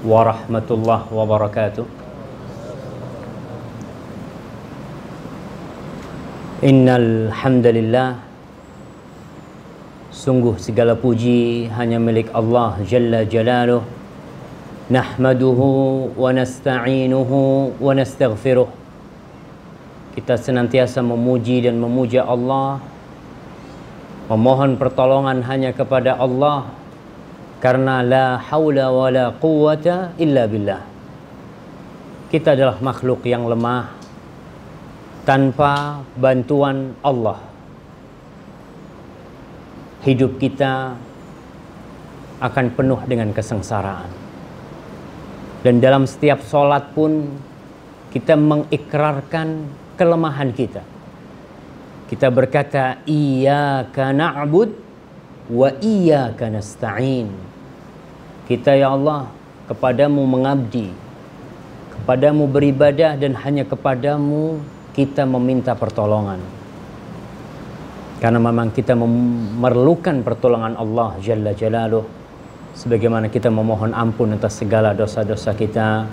warahmatullahi wabarakatuh. Innal hamdalillah, sungguh segala puji hanya milik Allah Jalla Jalaluh. Nahmaduhu wa nasta'inuhu wa nastaghfiruh. Kita senantiasa memuji dan memuja Allah, memohon pertolongan hanya kepada Allah, karena la haula wa la quwwata illa billah. Kita adalah makhluk yang lemah. Tanpa bantuan Allah, hidup kita akan penuh dengan kesengsaraan. Dan dalam setiap sholat pun kita mengikrarkan kelemahan kita. Kita berkata, iyyaka na'bud wa iyyaka nasta'in. Kita, ya Allah, kepadamu mengabdi, kepadamu beribadah, dan hanya kepadamu kita meminta pertolongan. Karena memang kita memerlukan pertolongan Allah Jalla Jalaluh, sebagaimana kita memohon ampun atas segala dosa-dosa kita.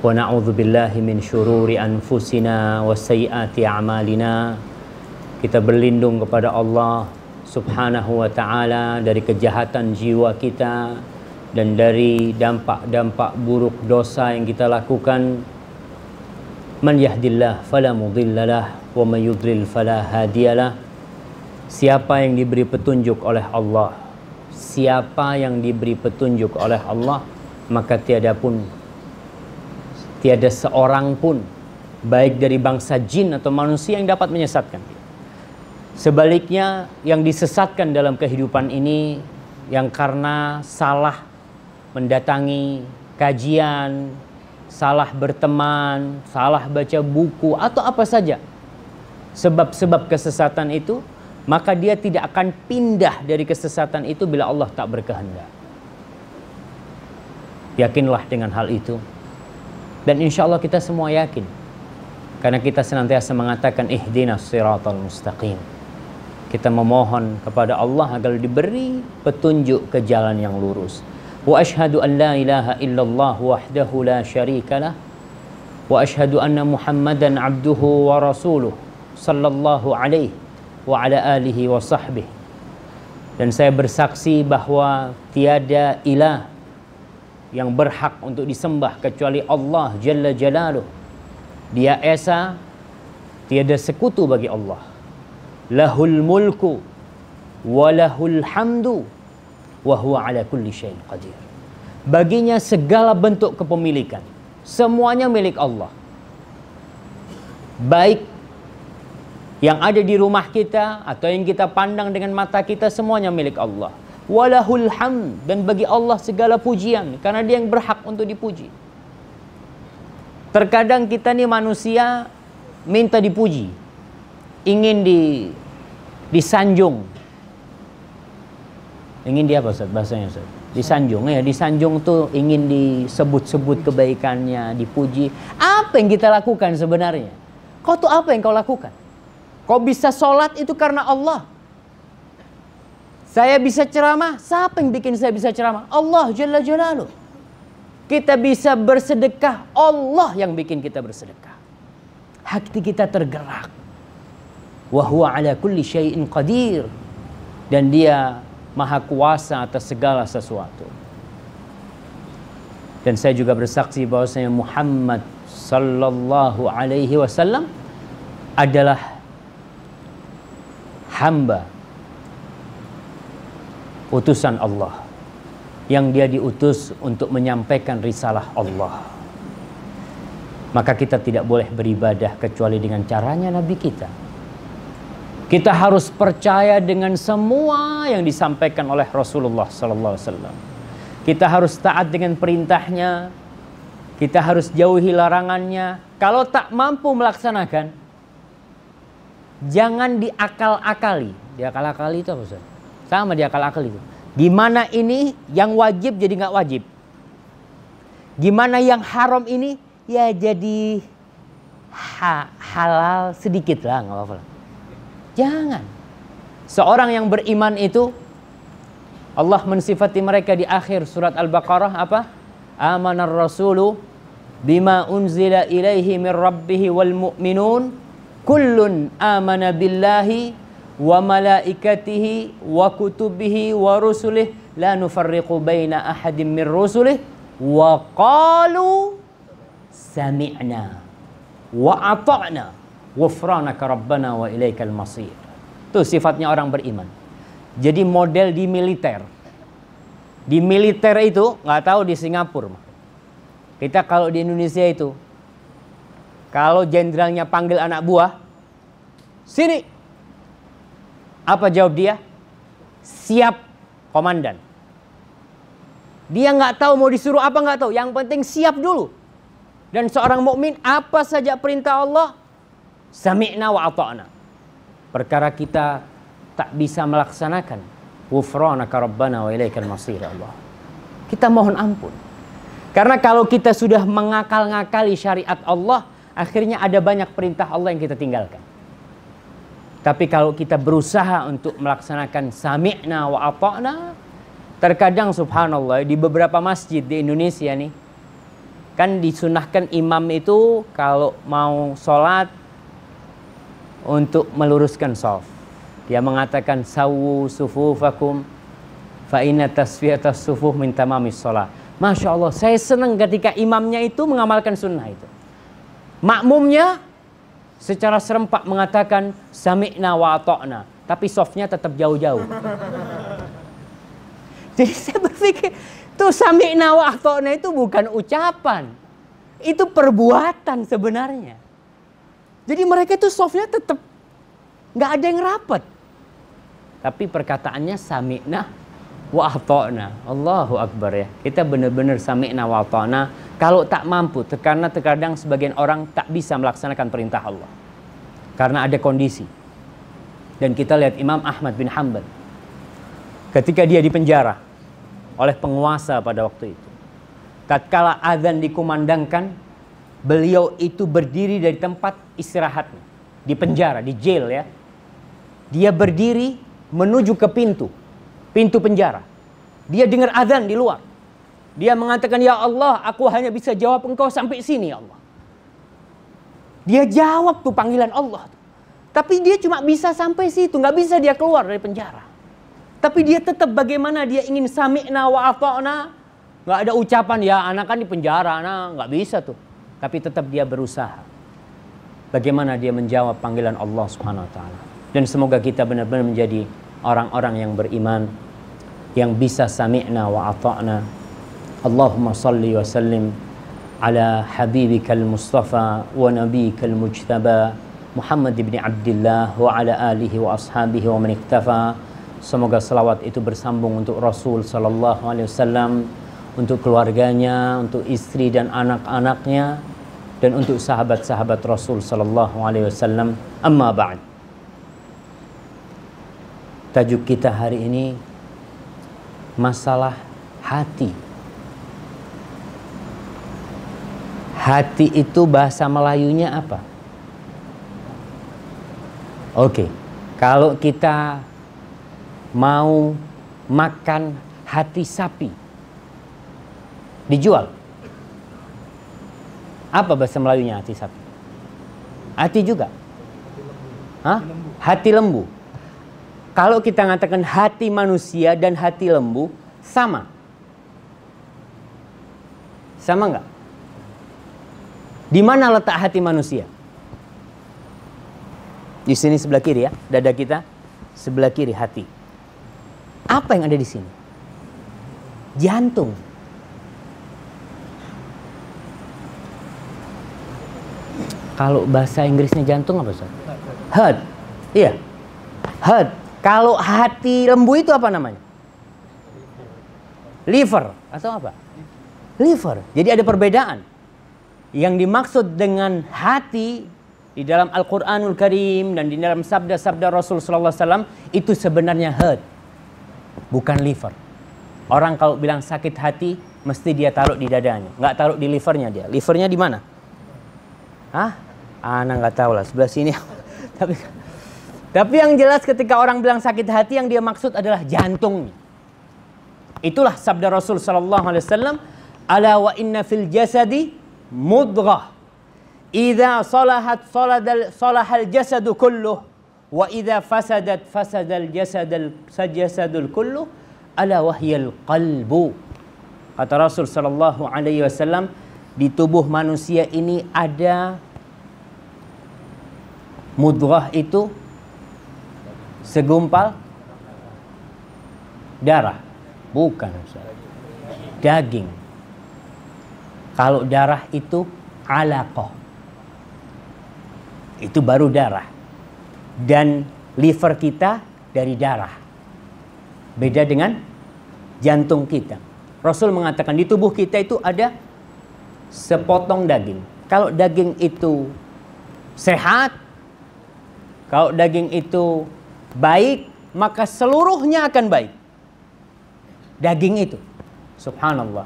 Wa na'udzubillahi min syururi anfusina wa sayyiati a'malina. Kita berlindung kepada Allah Subhanahu wa ta'ala dari kejahatan jiwa kita dan dari dampak-dampak buruk dosa yang kita lakukan. Man yahdillah fala mudhillalah wa man yudlil fala hadiyalah. Siapa yang diberi petunjuk oleh Allah, siapa yang diberi petunjuk oleh Allah, maka tiada seorang pun, baik dari bangsa jin atau manusia, yang dapat menyesatkan. Sebaliknya, yang disesatkan dalam kehidupan ini yang karena salah mendatangi kajian, salah berteman, salah baca buku, atau apa saja sebab-sebab kesesatan itu, maka dia tidak akan pindah dari kesesatan itu bila Allah tak berkehendak. Yakinlah dengan hal itu. Dan insya Allah kita semua yakin, karena kita senantiasa mengatakan ihdinas siratal mustaqim. Kita memohon kepada Allah agar diberi petunjuk ke jalan yang lurus. Wa ashhadu an la ilaha illallah wahdahu la syarikalah wa ashhadu anna Muhammadan abduhu wa rasuluh sallallahu alaihi wa ala alihi wa sahbihi. Dan saya bersaksi bahwa tiada ilah yang berhak untuk disembah kecuali Allah Jalla Jalaluh. Dia esa, tiada sekutu bagi Allah. Lahul mulku wa lahul hamdu wa huwa ala kulli syai'in qadir. Baginya segala bentuk kepemilikan, semuanya milik Allah. Baik yang ada di rumah kita atau yang kita pandang dengan mata kita, semuanya milik Allah. Walahul hamd, dan bagi Allah segala pujian, karena dia yang berhak untuk dipuji. Terkadang kita nih manusia minta dipuji, ingin disanjung. Ingin dia apa Ustaz? Bahasanya Ustaz? Disanjung, ya. Disanjung tuh ingin disebut-sebut kebaikannya, dipuji. Apa yang kita lakukan sebenarnya? Kau tuh apa yang kau lakukan? Kau bisa sholat itu karena Allah. Saya bisa ceramah, siapa yang bikin saya bisa ceramah? Allah Jalla Jalaluh. Kita bisa bersedekah, Allah yang bikin kita bersedekah. Hati kita tergerak. Wa huwa ala kulli syai'in qadir. Dan dia Maha kuasa atas segala sesuatu. Dan saya juga bersaksi bahwasanya Muhammad sallallahu alaihi wasallam adalah hamba utusan Allah, yang dia diutus untuk menyampaikan risalah Allah. Maka kita tidak boleh beribadah kecuali dengan caranya Nabi kita. Kita harus percaya dengan semua yang disampaikan oleh Rasulullah sallallahu alaihi wasallam. Kita harus taat dengan perintahnya. Kita harus jauhi larangannya. Kalau tak mampu melaksanakan, jangan diakal-akali. Diakal-akali itu apa Ustaz? Sama diakal-akali itu. Gimana ini yang wajib jadi nggak wajib? Gimana yang haram ini ya jadi halal sedikit lah, nggak apa-apa. Jangan. Seorang yang beriman itu, Allah mensifati mereka di akhir surat Al-Baqarah apa? Amanar rasulu bima unzila ilaihi min rabbih wal mu'minun kullun amana billahi wa malaikatihi wa kutubihi wa rusulih la nufarriqu baina ahadin min rusulih wa qalu sami'na wa ata'na ghufranaka rabbana wa ilaikal masir. Itu sifatnya orang beriman. Jadi model di militer. Di militer itu, nggak tahu di Singapura. Kita kalau di Indonesia itu, kalau jenderalnya panggil anak buah, sini. Apa jawab dia? Siap, komandan. Dia nggak tahu mau disuruh apa, nggak tahu. Yang penting siap dulu. Dan seorang mukmin apa saja perintah Allah, sami'na wa ata'na. Perkara kita tak bisa melaksanakan, ghufranaka rabbana wa ilaikal masir, Allah. Kita mohon ampun. Karena kalau kita sudah mengakal-ngakali syariat Allah, akhirnya ada banyak perintah Allah yang kita tinggalkan. Tapi kalau kita berusaha untuk melaksanakan sami'na wa ata'na, terkadang subhanallah di beberapa masjid di Indonesia nih, kan disunahkan imam itu kalau mau sholat untuk meluruskan shaf. Dia mengatakan sawu sufufakum fa inna tasfiyatas sufuh min tamamis shalah. Masya Allah, saya senang ketika imamnya itu mengamalkan sunnah itu. Makmumnya secara serempak mengatakan sami'na wa ata'na, tapi shafnya tetap jauh-jauh. Jadi saya berpikir, tuh sami'na wa ata'na itu bukan ucapan, itu perbuatan sebenarnya. Jadi mereka itu shafnya tetap nggak ada yang rapat. Tapi perkataannya sami'na wa ata'na. Allahu Akbar ya. Kita benar-benar sami'na wa ata'na. Kalau tak mampu, karena terkadang sebagian orang tak bisa melaksanakan perintah Allah. Karena ada kondisi. Dan kita lihat Imam Ahmad bin Hanbal. Ketika dia dipenjara oleh penguasa pada waktu itu. Tatkala azan dikumandangkan, beliau itu berdiri dari tempat istirahatnya. Di penjara, di jail ya. Dia berdiri menuju ke pintu penjara. Dia dengar azan di luar. Dia mengatakan, ya Allah, aku hanya bisa jawab engkau sampai sini ya Allah. Dia jawab tuh panggilan Allah. Tapi dia cuma bisa sampai situ, nggak bisa dia keluar dari penjara. Tapi dia tetap bagaimana dia ingin sami'na wa ata'na. Nggak ada ucapan, ya anak kan di penjara, anak nggak bisa tuh. Tapi tetap dia berusaha. Bagaimana dia menjawab panggilan Allah Subhanahu wa Ta'ala. Dan semoga kita benar-benar menjadi orang-orang yang beriman, yang bisa sami'na wa ata'na. Allahumma salli wa sallim ala habibikal mustafa wa nabiyikal mujtaba Muhammad ibn Abdullah wa ala alihi wa ashabihi wa man iktafa. Semoga salawat itu bersambung untuk Rasul sallallahu alaihi wasallam, untuk keluarganya, untuk istri dan anak-anaknya, dan untuk sahabat-sahabat Rasul sallallahu alaihi wasallam. Amma ba'd. Tajuk kita hari ini masalah hati. Hati itu bahasa Melayunya apa? Oke, kalau kita mau makan hati sapi, dijual. Apa bahasa Melayunya hati sapi? Hati juga? Hah? Hati lembu. Kalau kita mengatakan hati manusia dan hati lembu, sama? Sama nggak? Di mana letak hati manusia? Di sini sebelah kiri ya, dada kita sebelah kiri hati. Apa yang ada di sini? Jantung. Kalau bahasa Inggrisnya jantung apa, Ustaz? Heart. Iya. Heart. Kalau hati lembu itu apa namanya? Liver atau apa? Liver. Jadi ada perbedaan. Yang dimaksud dengan hati di dalam Al-Quranul Karim dan di dalam sabda-sabda Rasul sallallahu alaihi wasallam itu sebenarnya heart, bukan liver. Orang kalau bilang sakit hati mesti dia taruh di dadanya, nggak taruh di livernya dia. Livernya di mana? Hah? Anak nggak tahu lah, sebelah sini. Tapi yang jelas ketika orang bilang sakit hati yang dia maksud adalah jantungnya. Itulah sabda Rasul sallallahu alaihi wasallam, Ala wa inna fil jasadi mudghah. Idza salahat salahal jasadu kulluh wa idza fasadat fasadal jasadul kulluh ala wahyal qalbu. Kata Rasul sallallahu alaihi wasallam, di tubuh manusia ini ada mudghah, itu segumpal darah. Bukan, daging. Kalau darah itu alaqah, itu baru darah. Dan liver kita dari darah. Beda dengan jantung kita. Rasul mengatakan di tubuh kita itu ada sepotong daging. Kalau daging itu sehat, kalau daging itu baik, maka seluruhnya akan baik. Daging itu, subhanallah.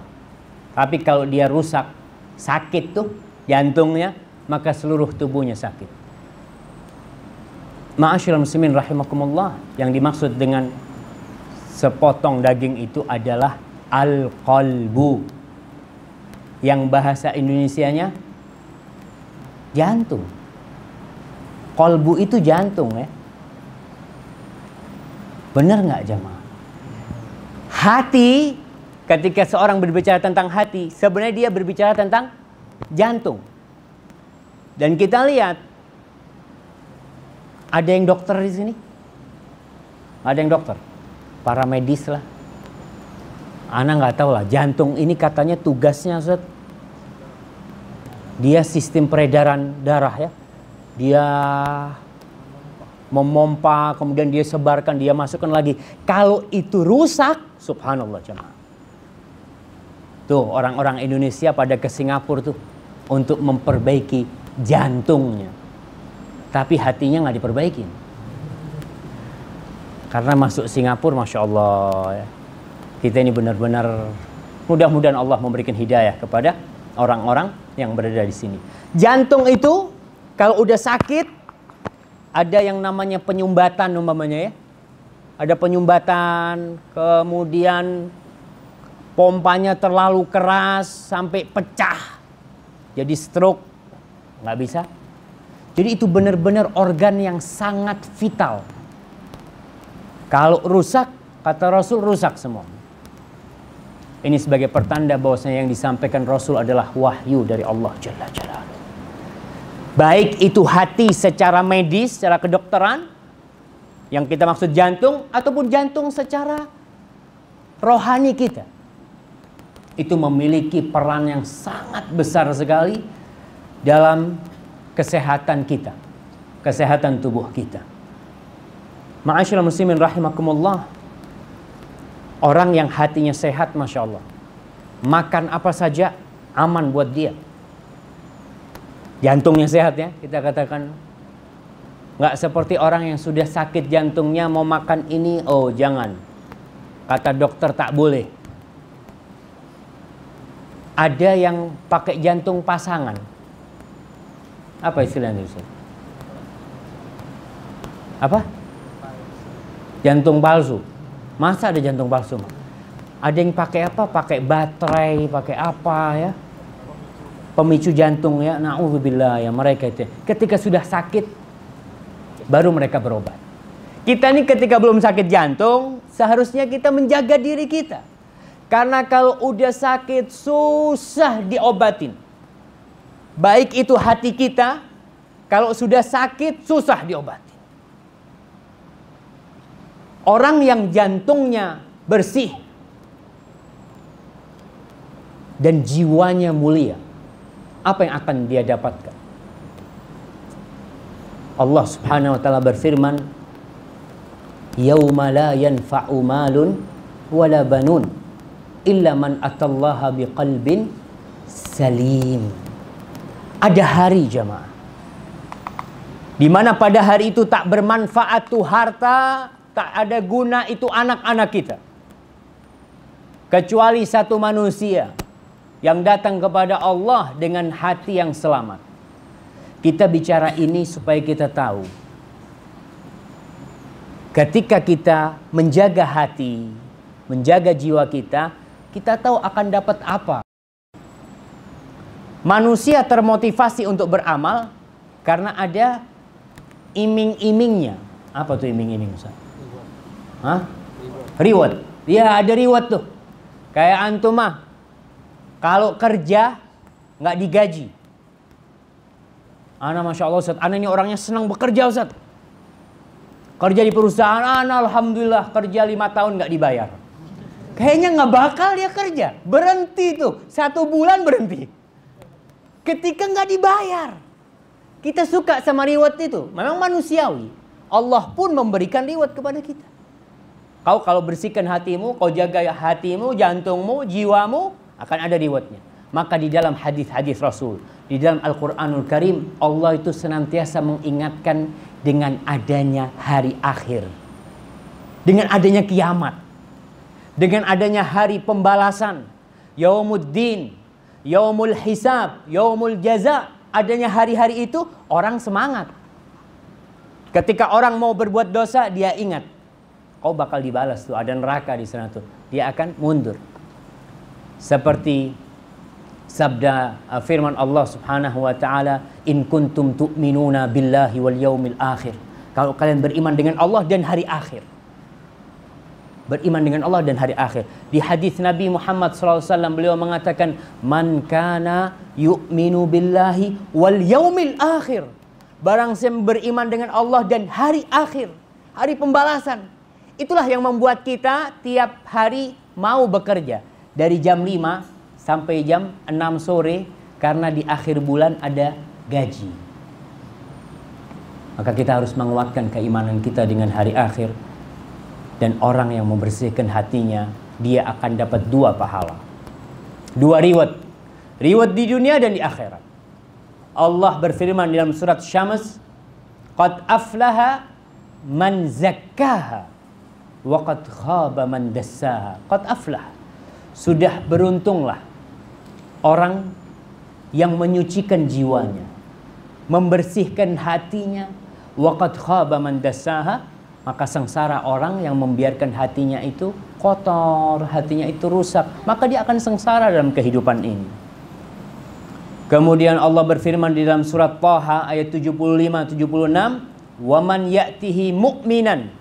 Tapi kalau dia rusak, sakit tuh jantungnya, maka seluruh tubuhnya sakit. Ma'asyiral muslimin rahimakumullah, yang dimaksud dengan sepotong daging itu adalah al-qalbu. Yang bahasa Indonesianya jantung. Qalbu itu jantung ya. Benar nggak jamaah? Hati, ketika seorang berbicara tentang hati, sebenarnya dia berbicara tentang jantung. Dan kita lihat, ada yang dokter di sini? Ada yang dokter? Para medis lah. Ana nggak tahu lah, jantung ini katanya tugasnya, Ustaz, dia sistem peredaran darah ya. Dia memompa, kemudian dia sebarkan, dia masukkan lagi. Kalau itu rusak, subhanallah jemaah. Tuh orang-orang Indonesia pada ke Singapura tuh untuk memperbaiki jantungnya. Tapi hatinya nggak diperbaiki. Karena masuk Singapura, Masya Allah ya. Kita ini benar-benar, mudah-mudahan Allah memberikan hidayah kepada orang-orang yang berada di sini. Jantung itu kalau udah sakit, ada yang namanya penyumbatan umpamanya ya. Ada penyumbatan, kemudian pompanya terlalu keras sampai pecah. Jadi stroke, nggak bisa. Jadi itu benar-benar organ yang sangat vital. Kalau rusak, kata Rasul, rusak semua. Ini sebagai pertanda bahwasanya yang disampaikan Rasul adalah wahyu dari Allah Jalla Jalaluhu. Baik itu hati secara medis, secara kedokteran, yang kita maksud jantung, ataupun jantung secara rohani kita. Itu memiliki peran yang sangat besar sekali dalam kesehatan kita, kesehatan tubuh kita. Ma'asyiral muslimin rahimakumullah. Orang yang hatinya sehat, Masya Allah, makan apa saja aman buat dia. Jantungnya sehat ya, kita katakan. Nggak seperti orang yang sudah sakit jantungnya mau makan ini, oh jangan. Kata dokter tak boleh. Ada yang pakai jantung pasangan. Apa istilahnya itu? Apa? Jantung palsu. Masa ada jantung palsu? Ada yang pakai apa? Pakai baterai, pakai apa ya? Pemicu jantung ya. Na'udzubillah ya, mereka itu. Ketika sudah sakit, baru mereka berobat. Kita ini ketika belum sakit jantung, seharusnya kita menjaga diri kita. Karena kalau udah sakit, susah diobatin. Baik itu hati kita, kalau sudah sakit, susah diobatin. Orang yang jantungnya bersih dan jiwanya mulia, apa yang akan dia dapatkan? Allah Subhanahu wa taala berfirman, "Yauma la yanfa'u malun wala banun illa man atallaha biqalbin salim." Ada hari jamaah di mana pada hari itu tak bermanfaat tuh harta, tak ada guna itu anak-anak kita. Kecuali satu manusia yang datang kepada Allah dengan hati yang selamat. Kita bicara ini supaya kita tahu. Ketika kita menjaga hati, menjaga jiwa kita, kita tahu akan dapat apa. Manusia termotivasi untuk beramal karena ada iming-imingnya. Apa tuh iming-iming, Ustaz? Hah? Reward. Ya, ada reward tuh. Kayak antum mah, kalau kerja nggak digaji. Ana Masya Allah Ustaz, ana ini orangnya senang bekerja Ustaz. Kerja di perusahaan, ana alhamdulillah kerja 5 tahun nggak dibayar. Kayaknya nggak bakal dia kerja. Berhenti tuh, 1 bulan berhenti. Ketika nggak dibayar. Kita suka sama reward itu. Memang manusiawi. Allah pun memberikan reward kepada kita. Kau kalau bersihkan hatimu, kau jaga hatimu, jantungmu, jiwamu, akan ada rewardnya. Maka di dalam hadis-hadis Rasul, di dalam Al-Quranul Karim, Allah itu senantiasa mengingatkan dengan adanya hari akhir. Dengan adanya kiamat. Dengan adanya hari pembalasan. Yaumuddin, yaumul hisab, yaumul jaza. Adanya hari-hari itu, orang semangat. Ketika orang mau berbuat dosa, dia ingat. Kau bakal dibalas tuh, ada neraka di sana tuh. Dia akan mundur. Seperti sabda firman Allah Subhanahu wa taala, "In kuntum tu'minuna billahi wal yaumil akhir." Kalau kalian beriman dengan Allah dan hari akhir. Beriman dengan Allah dan hari akhir. Di hadis Nabi Muhammad SAW beliau mengatakan, "Man kana yu'minu billahi wal yaumil akhir." Barang siapa beriman dengan Allah dan hari akhir, hari pembalasan. Itulah yang membuat kita tiap hari mau bekerja dari jam 5 sampai jam 6 sore karena di akhir bulan ada gaji. Maka kita harus menguatkan keimanan kita dengan hari akhir. Dan orang yang membersihkan hatinya, dia akan dapat 2 pahala. 2 reward. Reward di dunia dan di akhirat. Allah berfirman dalam surat Syams, "Qad aflaha man zakkaha wa qad khaba man dassaha." Qad aflah. Sudah beruntunglah orang yang menyucikan jiwanya, membersihkan hatinya, wa qad khaba man dassaha. Maka sengsara orang yang membiarkan hatinya itu kotor, hatinya itu rusak. Maka dia akan sengsara dalam kehidupan ini. Kemudian Allah berfirman di dalam surat Thaha ayat 75-76, "Wa man ya'tihi mu'minan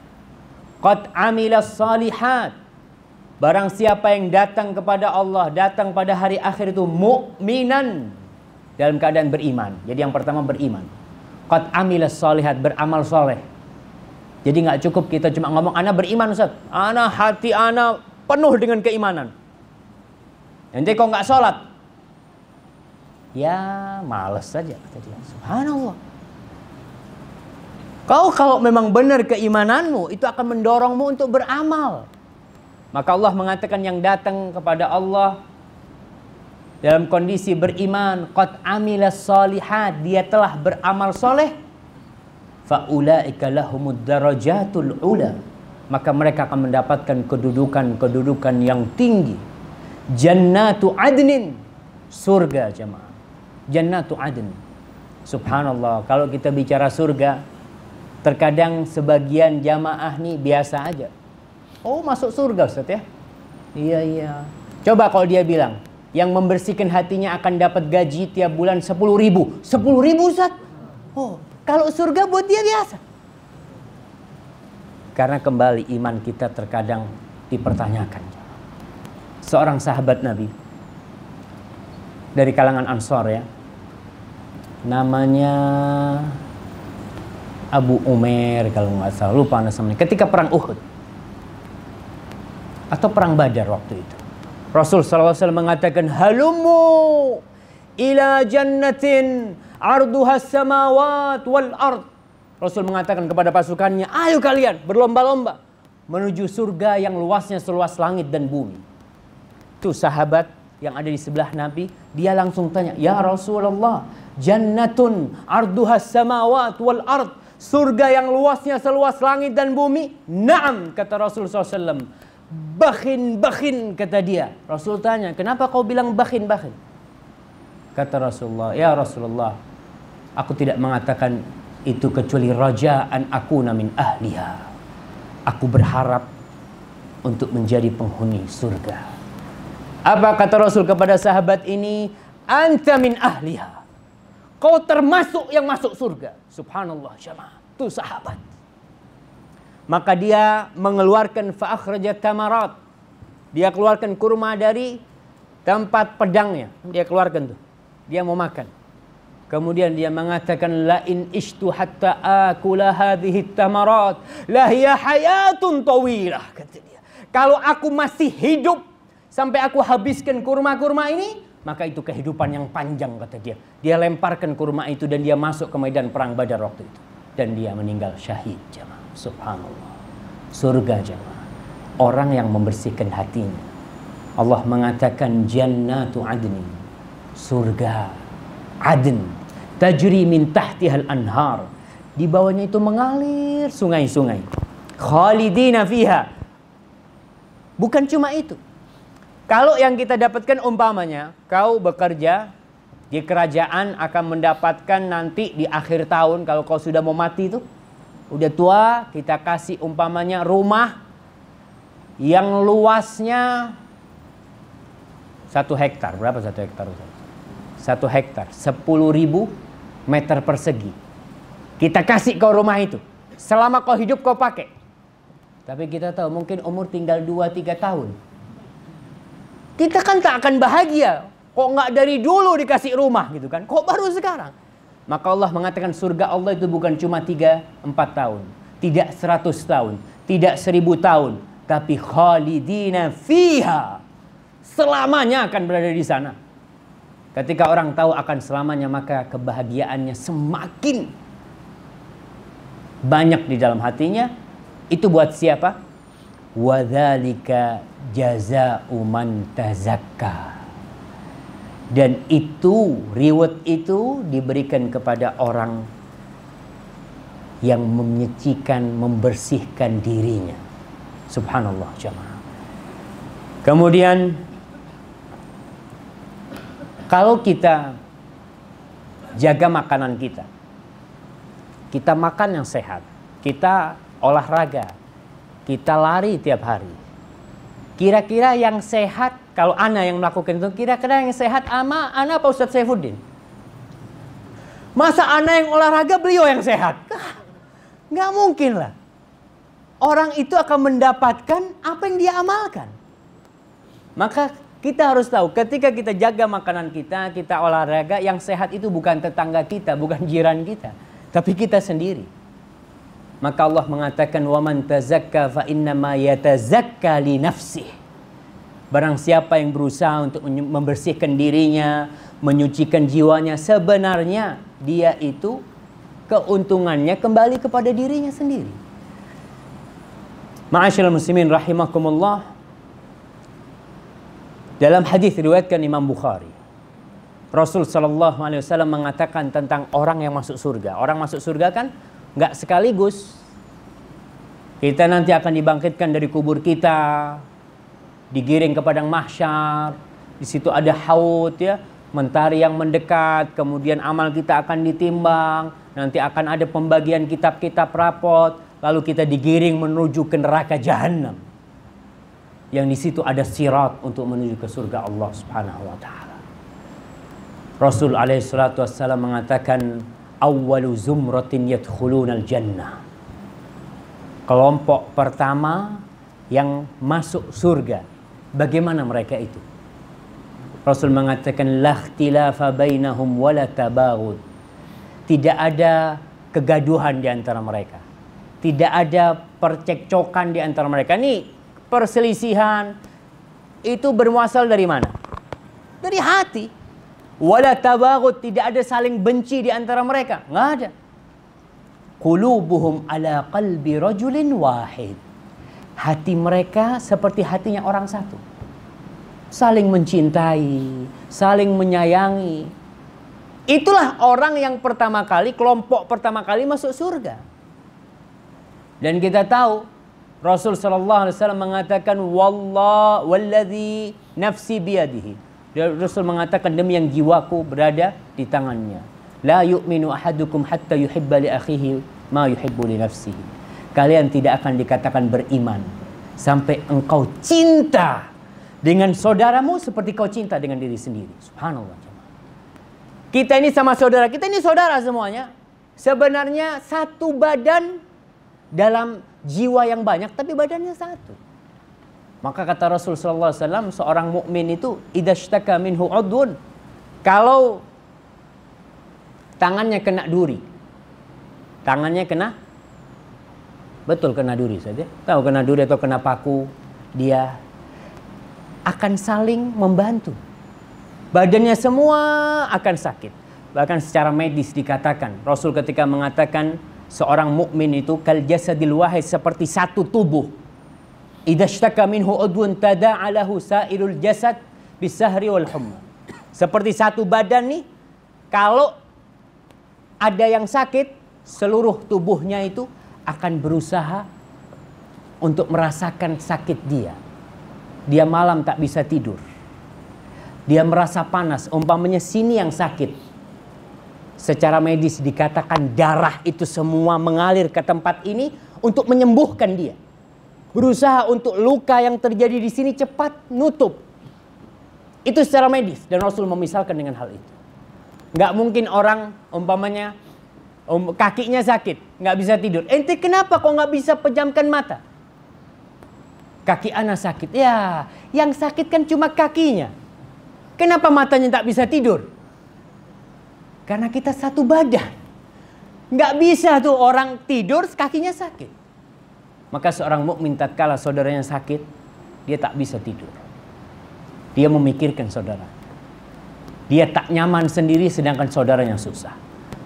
qad 'amilas shalihat." Barang siapa yang datang kepada Allah, datang pada hari akhir itu mu'minan, dalam keadaan beriman. Jadi yang pertama beriman. Qad 'amilas shalihat, beramal soleh. Jadi nggak cukup kita cuma ngomong, "Ana beriman Ustaz, ana hati ana penuh dengan keimanan." Nanti kok nggak sholat, ya males saja kata dia. Subhanallah. Kau kalau memang benar keimananmu, itu akan mendorongmu untuk beramal. Maka Allah mengatakan yang datang kepada Allah dalam kondisi beriman, qad amilas shalihat, dia telah beramal soleh, faulaika lahumud darajatul ula, maka mereka akan mendapatkan kedudukan yang tinggi. Jannatu adnin, surga jemaah. Jannatu adn. Subhanallah, kalau kita bicara surga, terkadang sebagian jamaah nih biasa aja. Oh, masuk surga Ustaz ya? Iya. Coba kalau dia bilang, yang membersihkan hatinya akan dapat gaji tiap bulan 10.000. 10.000 Ustaz? Oh, kalau surga buat dia biasa. Karena kembali iman kita terkadang dipertanyakan. Seorang sahabat Nabi dari kalangan Ansor ya, namanya Abu Umair kalau nggak salah, lupa namanya. Ketika perang Uhud atau perang Badar waktu itu, Rasul SAW mengatakan, "Halumu ila jannatin arduha samawat wal ard." Rasul mengatakan kepada pasukannya, "Ayo kalian berlomba-lomba menuju surga yang luasnya seluas langit dan bumi." Itu sahabat yang ada di sebelah Nabi, dia langsung tanya, "Ya Rasulullah, jannatun arduha samawat wal ard." Surga yang luasnya seluas langit dan bumi? "Na'am," kata Rasul SAW. "Bakhin, kata dia. Rasul tanya, "Kenapa kau bilang bakhin?" Kata Rasulullah, "Ya Rasulullah, aku tidak mengatakan itu kecuali raja'an akuna min ahliha. Aku berharap untuk menjadi penghuni surga." Apa kata Rasul kepada sahabat ini? anta min ahliha. Kau termasuk yang masuk surga. Subhanallah jamaah. Itu sahabat. Maka dia mengeluarkan fa akhrajat tamarat. Dia keluarkan kurma dari tempat pedangnya. Dia keluarkan tuh. Dia mau makan. Kemudian dia mengatakan la in ishtu hatta akula hadhihi tamarat la hiya hayatun tawilah, kata dia. Kalau aku masih hidup sampai aku habiskan kurma-kurma ini, maka itu kehidupan yang panjang, kata dia. Dia lemparkan kurma itu dan dia masuk ke medan perang Badar waktu itu. Dan dia meninggal syahid, jemaah. Subhanallah. Surga, jemaah. Orang yang membersihkan hatinya. Allah mengatakan jannatu adnin. Surga adn. Tajri min tahtihal anhar. Di bawahnya itu mengalir sungai-sungai. Khalidina fiha. Bukan cuma itu. Kalau yang kita dapatkan umpamanya, kau bekerja di kerajaan akan mendapatkan nanti di akhir tahun, kalau kau sudah mau mati itu, udah tua, kita kasih umpamanya rumah yang luasnya 1 hektar. Berapa 1 hektar? 1 hektar, 10.000 meter persegi. Kita kasih kau rumah itu. Selama kau hidup kau pakai. Tapi kita tahu mungkin umur tinggal 2-3 tahun. Kita kan tak akan bahagia. Kok nggak dari dulu dikasih rumah gitu kan? Kok baru sekarang? Maka Allah mengatakan surga Allah itu bukan cuma 3-4 tahun. Tidak 100 tahun. Tidak 1000 tahun. Tapi khalidina fiha. Selamanya akan berada di sana. Ketika orang tahu akan selamanya, maka kebahagiaannya semakin banyak di dalam hatinya. Itu buat siapa? Wadzalika jazaa'u man tazakka. Dan itu, reward itu diberikan kepada orang yang menyucikan, membersihkan dirinya. Subhanallah jemaah. Kemudian kalau kita jaga makanan kita, kita makan yang sehat, kita olahraga, kita lari tiap hari. Kira-kira yang sehat, kalau ana yang melakukan itu, kira-kira yang sehat ama ana apa Ustaz Saifuddin? Masa ana yang olahraga, beliau yang sehat? Nggak mungkin lah. Orang itu akan mendapatkan apa yang dia amalkan. Maka kita harus tahu, ketika kita jaga makanan kita, kita olahraga, yang sehat itu bukan tetangga kita, bukan jiran kita, tapi kita sendiri. Maka Allah mengatakan, وَمَنْ تَزَكَّى فَإِنَّمَا يَتَزَكَّى لِنَفْسِهِ. Barang siapa yang berusaha untuk membersihkan dirinya, menyucikan jiwanya, sebenarnya dia itu keuntungannya kembali kepada dirinya sendiri. Ma'asyiral muslimin rahimakumullah. Dalam hadis riwayatkan Imam Bukhari, Rasul sallallahu alaihi wasallam mengatakan tentang orang yang masuk surga. Orang masuk surga kan nggak sekaligus. Kita nanti akan dibangkitkan dari kubur kita, digiring ke padang mahsyar. Di situ ada haud, ya, mentari yang mendekat. Kemudian amal kita akan ditimbang. Nanti akan ada pembagian kitab-kitab rapot. Lalu kita digiring menuju ke neraka jahanam. Yang di situ ada sirat untuk menuju ke surga Allah Subhanahu wa taala. Rasul alaihi salatu wassalam mengatakan, awwalu zumratin yadkhulunal jannah. Kelompok pertama yang masuk surga. Bagaimana mereka itu? Rasul mengatakan, la ikhtilafa bainahum wala tabaghud. Tidak ada kegaduhan di antara mereka. Tidak ada percekcokan di antara mereka. Ini perselisihan itu bermuasal dari mana? Dari hati. Wala tabaghud, tidak ada saling benci di antara mereka, nggak ada. Qulubuhum ala qalbi rajulin wahid. Hati mereka seperti hatinya orang satu. Saling mencintai, saling menyayangi. Itulah orang yang pertama kali, kelompok pertama kali masuk surga. Dan kita tahu Rasul sallallahu alaihi wasallam mengatakan, walladzi nafsi biyadihi. Rasul mengatakan, demi yang jiwaku berada di tangannya. La yu'minu ahadukum hatta yuhibba li akhihi ma yuhibbu li nafsihi. Kalian tidak akan dikatakan beriman sampai engkau cinta dengan saudaramu seperti kau cinta dengan diri sendiri. Subhanallah. Kita ini sama saudara, kita ini saudara semuanya. Sebenarnya satu badan dalam jiwa yang banyak, tapi badannya satu. Maka kata Rasulullah SAW, seorang mukmin itu idza ishtaka minhu udhun, kalau tangannya kena duri, tangannya kena, betul kena duri saja. Tahu kena duri atau kena paku, dia akan saling membantu. Badannya semua akan sakit. Bahkan secara medis dikatakan, Rasul ketika mengatakan seorang mukmin itu kal jasadil wahid, seperti satu tubuh. Idza ishtaka minhu udhun tada'a lahu sa'irul jasad bisahri wal humma. Seperti satu badan nih, kalau ada yang sakit, seluruh tubuhnya itu akan berusaha untuk merasakan sakit dia. Dia malam tak bisa tidur. Dia merasa panas, umpamanya sini yang sakit. Secara medis dikatakan darah itu semua mengalir ke tempat ini untuk menyembuhkan dia. Berusaha untuk luka yang terjadi di sini cepat nutup. Itu secara medis, dan Rasul memisalkan dengan hal itu. Nggak mungkin orang umpamanya kakinya sakit, nggak bisa tidur. Ente kenapa kok nggak bisa pejamkan mata? Kaki ana sakit. Ya, yang sakit kan cuma kakinya. Kenapa matanya tak bisa tidur? Karena kita satu badan. Nggak bisa tuh orang tidur kakinya sakit. Maka seorang mukmin tatkala saudaranya sakit, dia tak bisa tidur. Dia memikirkan saudara. Dia tak nyaman sendiri sedangkan saudaranya susah.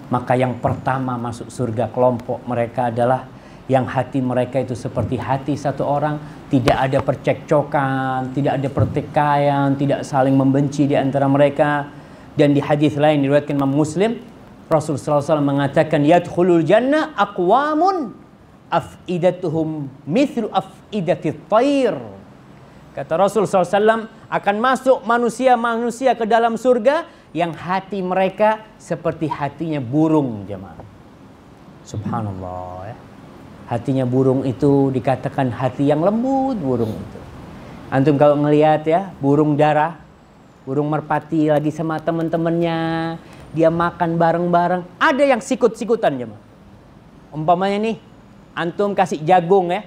Maka yang pertama masuk surga kelompok mereka adalah yang hati mereka itu seperti hati satu orang, tidak ada percekcokan, tidak ada pertikaian, tidak saling membenci di antara mereka. Dan di hadis lain diriwayatkan Imam Muslim, Rasulullah SAW mengatakan yadkhulul jannah aqwamun afidatuhum mithlu afidatit thair. Kata Rasulullah SAW, akan masuk manusia-manusia ke dalam surga yang hati mereka seperti hatinya burung, jemaah. Subhanallah ya. Hatinya burung itu dikatakan hati yang lembut, burung itu. Antum kalau ngelihat ya, burung dara, burung merpati lagi sama teman-temannya, dia makan bareng-bareng, ada yang sikut-sikutan jemaah. Umpamanya nih, antum kasih jagung ya.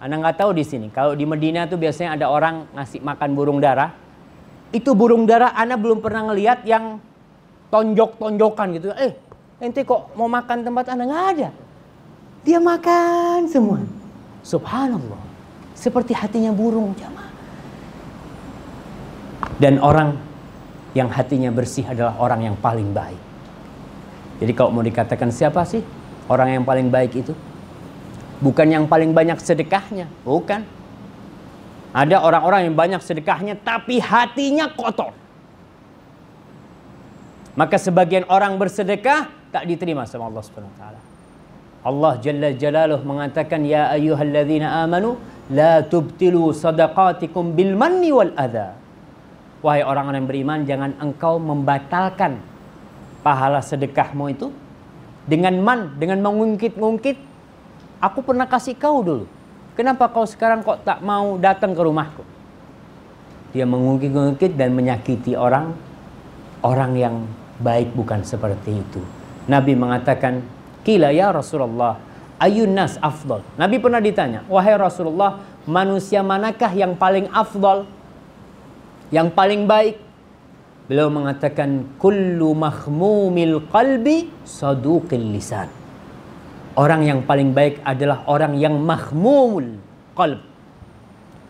Anda nggak tahu di sini. Kalau di Medina tuh biasanya ada orang ngasih makan burung dara. Itu burung dara, Anda belum pernah ngelihat yang tonjok-tonjokan gitu. Ente kok mau makan tempat Anda? Nggak ada. Dia makan semua. Subhanallah. Seperti hatinya burung jamaah. Dan orang yang hatinya bersih adalah orang yang paling baik. Jadi kalau mau dikatakan siapa sih orang yang paling baik itu? Bukan yang paling banyak sedekahnya. Bukan. Ada orang-orang yang banyak sedekahnya tapi hatinya kotor. Maka sebagian orang bersedekah tak diterima sama Allah Subhanahu wa taala. Allah Jalla Jalaluh mengatakan ya ayyuhalladzina amanu la tubtilu sadaqatikum bil manni wal adha. Wahai orang-orang yang beriman, jangan engkau membatalkan pahala sedekahmu itu dengan dengan mengungkit-ungkit. Aku pernah kasih kau dulu. Kenapa kau sekarang kok tak mau datang ke rumahku? Dia mengungkit-ungkit dan menyakiti orang yang baik bukan seperti itu. Nabi mengatakan, "Qila ya Rasulullah, ayyun nas afdal?" Nabi pernah ditanya, "Wahai Rasulullah, manusia manakah yang paling afdal? Yang paling baik?" Beliau mengatakan, "Kullu mahmumil qalbi saduqil lisan." Orang yang paling baik adalah orang yang mahmumul qalb,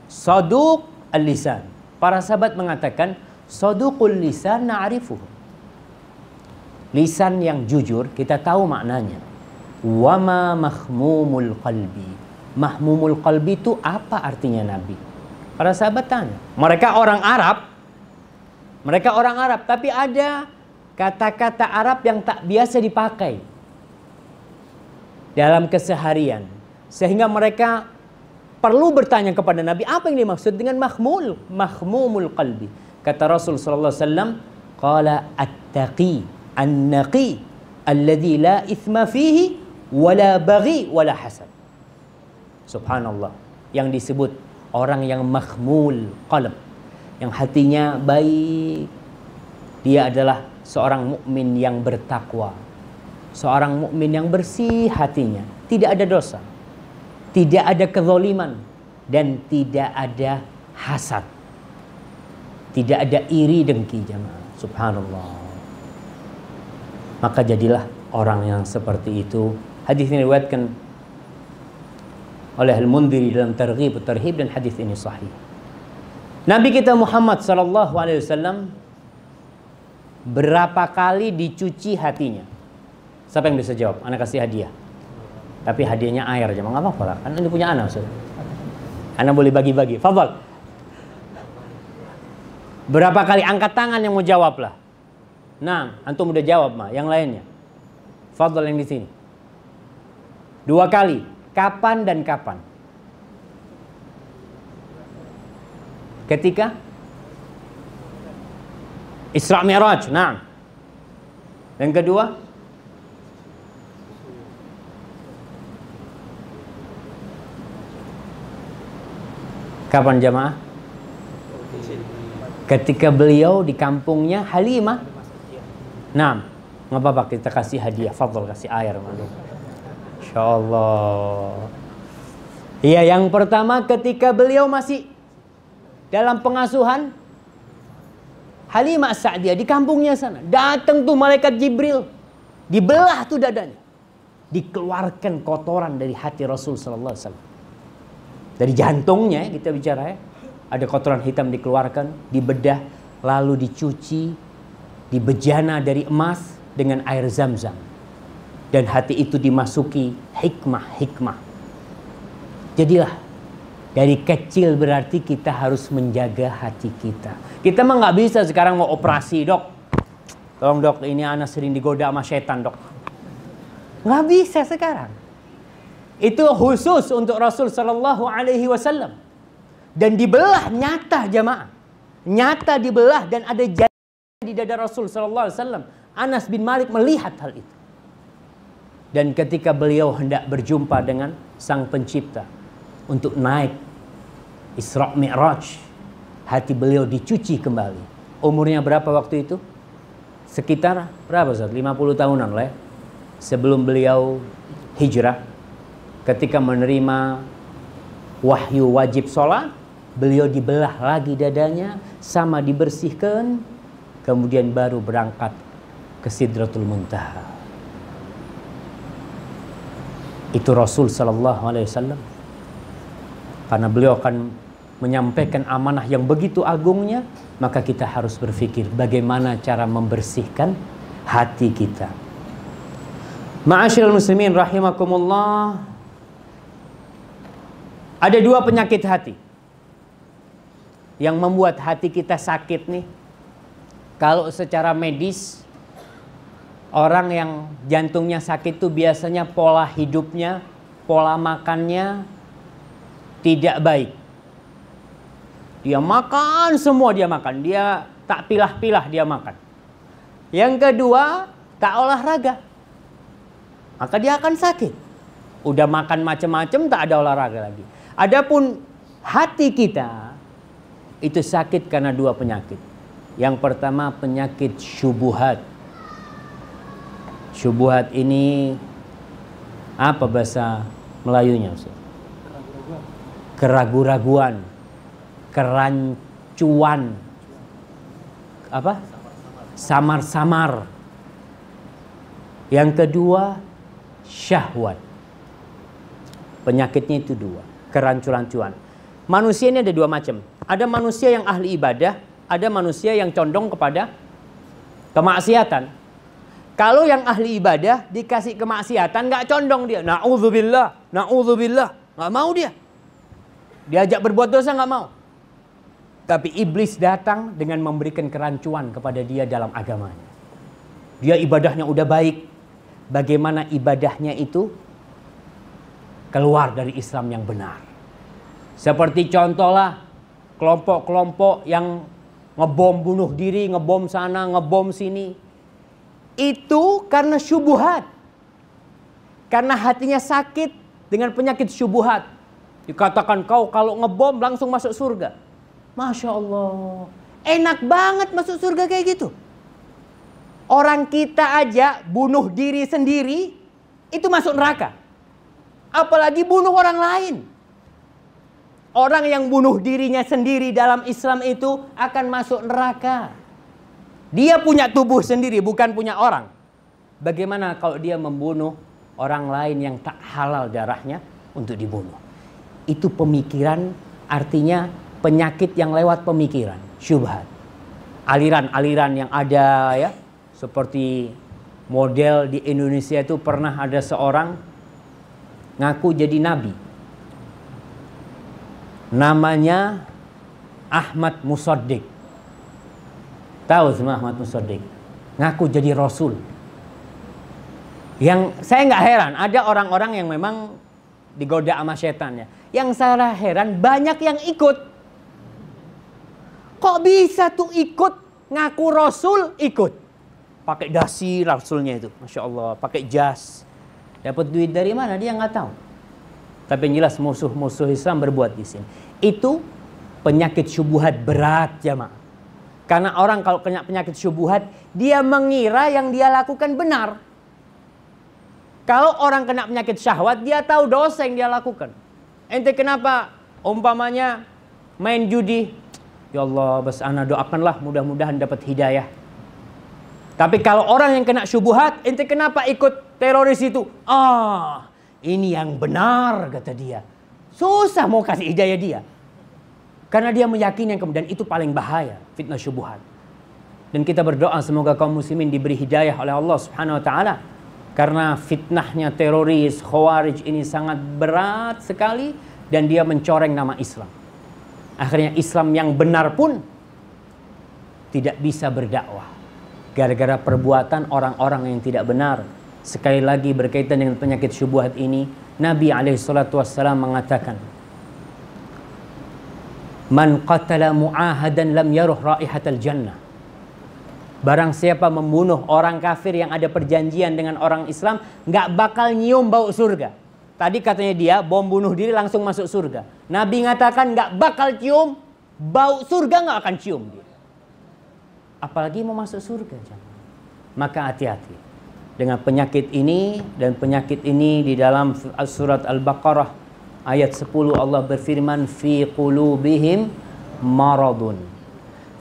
saduq al-lisan. Para sahabat mengatakan, saduqul lisan na'rifuhu. Lisan yang jujur kita tahu maknanya. Wama mahmumul qalbi. Mahmumul qalbi itu apa artinya Nabi? Para sahabat tanya. Mereka orang Arab, tapi ada kata-kata Arab yang tak biasa dipakai dalam keseharian, sehingga mereka perlu bertanya kepada Nabi apa yang dimaksud dengan mahmumul qalbi. Kata Rasul sallallahu alaihi wasallam, qala at-taqi an-naqi alladhi la ithma fihi wala baghi wala hasad. Subhanallah, yang disebut orang yang mahmul qalb, yang hatinya baik, dia adalah seorang mukmin yang bertakwa, seorang mukmin yang bersih hatinya, tidak ada dosa, tidak ada kezaliman, dan tidak ada hasad, tidak ada iri dengki jemaah. Subhanallah. Maka jadilah orang yang seperti itu. Hadis ini diriwayatkan oleh Al-Mundhiri dalam Targhib Tarhib, dan hadis ini sahih. Nabi kita Muhammad sallallahu alaihi wasallam berapa kali dicuci hatinya? Siapa yang bisa jawab? Anak kasih hadiah. Tapi hadiahnya air aja, nggak apa-apa lah. Kan ini punya anak, Ustaz. Anak boleh bagi-bagi. Fadhal. Berapa kali? Angkat tangan yang mau jawab lah. Nah, antum udah jawab mah. Yang lainnya. Fadhal yang di sini. 2 kali. Kapan dan kapan? Ketika Isra Mi'raj. Nah. Yang kedua, kapan jamaah? Ketika beliau di kampungnya Halimah. Nah, nggak apa-apa, kita kasih hadiah. Fadhal, kasih air. Insyaallah. Iya, yang pertama ketika beliau masih dalam pengasuhan Halimah As-Sa'diyah di kampungnya sana. Datang tuh malaikat Jibril. Dibelah tuh dadanya. Dikeluarkan kotoran dari hati Rasul sallallahu alaihi wasallam. Dari jantungnya kita bicara ya. Ada kotoran hitam dikeluarkan, dibedah, lalu dicuci, dibejana dari emas dengan air Zam-Zam. Dan hati itu dimasuki hikmah-hikmah. Jadilah, dari kecil berarti kita harus menjaga hati kita. Kita mah nggak bisa sekarang mau operasi, dok. Tolong dok, ini anak sering digoda sama setan, dok. Nggak bisa sekarang. Itu khusus untuk Rasul Sallallahu Alaihi Wasallam. Dan dibelah nyata jamaah. Nyata dibelah dan ada jari di dada Rasul Sallallahu Alaihi Wasallam. Anas bin Malik melihat hal itu. Dan ketika beliau hendak berjumpa dengan Sang Pencipta untuk naik Isra Mi'raj, hati beliau dicuci kembali. Umurnya berapa waktu itu? Sekitar berapa Ustaz? 50 tahunan lah ya. Sebelum beliau hijrah, ketika menerima wahyu wajib sholat, beliau dibelah lagi dadanya, sama dibersihkan, kemudian baru berangkat ke Sidratul Muntaha. Itu Rasul Sallallahu Alaihi Wasallam. Karena beliau akan menyampaikan amanah yang begitu agungnya, maka kita harus berpikir bagaimana cara membersihkan hati kita. Ma'asyiral muslimin rahimakumullah. Ada 2 penyakit hati yang membuat hati kita sakit nih. Kalau secara medis, orang yang jantungnya sakit itu biasanya pola hidupnya, pola makannya tidak baik. Dia makan semua, dia makan. Dia tak pilah-pilah dia makan. Yang kedua, tak olahraga. Maka dia akan sakit. Udah makan macam-macam, tak ada olahraga lagi. Adapun hati kita itu sakit karena 2 penyakit. Yang pertama penyakit syubuhat. Syubuhat ini apa bahasa Melayunya Ustaz? Keraguan-raguan, kerancuan, apa? Samar-samar. Yang kedua syahwat. Penyakitnya itu 2, kerancuan-rancuan. Manusia ini ada 2 macam. Ada manusia yang ahli ibadah, ada manusia yang condong kepada kemaksiatan. Kalau yang ahli ibadah dikasih kemaksiatan nggak condong dia. Na'udzubillah, na'udzubillah, nggak mau dia. Diajak berbuat dosa nggak mau. Tapi iblis datang dengan memberikan kerancuan kepada dia dalam agamanya. Dia ibadahnya udah baik. Bagaimana ibadahnya itu keluar dari Islam yang benar. Seperti contohlah kelompok-kelompok yang ngebom bunuh diri, ngebom sana, ngebom sini. Itu karena syubuhat. Karena hatinya sakit dengan penyakit syubuhat. Dikatakan kau kalau ngebom langsung masuk surga. Masya Allah. Enak banget masuk surga kayak gitu. Orang kita aja bunuh diri sendiri itu masuk neraka. Apalagi bunuh orang lain. Orang yang bunuh dirinya sendiri dalam Islam itu akan masuk neraka. Dia punya tubuh sendiri, bukan punya orang. Bagaimana kalau dia membunuh orang lain yang tak halal darahnya untuk dibunuh? Itu pemikiran, artinya penyakit yang lewat pemikiran, syubhat. Aliran-aliran yang ada ya, seperti model di Indonesia itu pernah ada seorang ngaku jadi nabi. Namanya Ahmad Musaddiq. Tahu semua Ahmad Musaddiq? Ngaku jadi rasul. Yang saya nggak heran, ada orang-orang yang memang digoda sama setannya. Yang saya heran banyak yang ikut. Kok bisa tuh ikut ngaku rasul ikut? Pakai dasi rasulnya itu, masya Allah, pakai jas. Dapat duit dari mana dia nggak tahu. Tapi yang jelas musuh-musuh Islam berbuat di sini. Itu penyakit syubhat berat jamaah. Karena orang kalau kena penyakit syubhat, dia mengira yang dia lakukan benar. Kalau orang kena penyakit syahwat, dia tahu dosa yang dia lakukan. Ente kenapa umpamanya main judi? Ya Allah, bas ana doakanlah mudah-mudahan dapat hidayah. Tapi kalau orang yang kena syubhat, ente kenapa ikut teroris itu? Ini yang benar kata dia. Susah mau kasih hidayah dia. Karena dia meyakini yang kemudian itu paling bahaya, fitnah syubhat. Dan kita berdoa semoga kaum muslimin diberi hidayah oleh Allah Subhanahu wa taala. Karena fitnahnya teroris, khawarij ini sangat berat sekali dan dia mencoreng nama Islam. Akhirnya Islam yang benar pun tidak bisa berdakwah. Gara-gara perbuatan orang-orang yang tidak benar. Sekali lagi berkaitan dengan penyakit syubhat ini, Nabi SAW mengatakan, Man qatala mu'ahadan lam yaruh raihatal jannah. Barang siapa membunuh orang kafir yang ada perjanjian dengan orang Islam, nggak bakal nyium bau surga. Tadi katanya dia bom bunuh diri langsung masuk surga. Nabi mengatakan nggak bakal cium bau surga, nggak akan cium dia. Apalagi mau masuk surga. Maka hati-hati dengan penyakit ini. Dan penyakit ini di dalam surat Al-Baqarah ayat 10 Allah berfirman, fi qulubihim maradun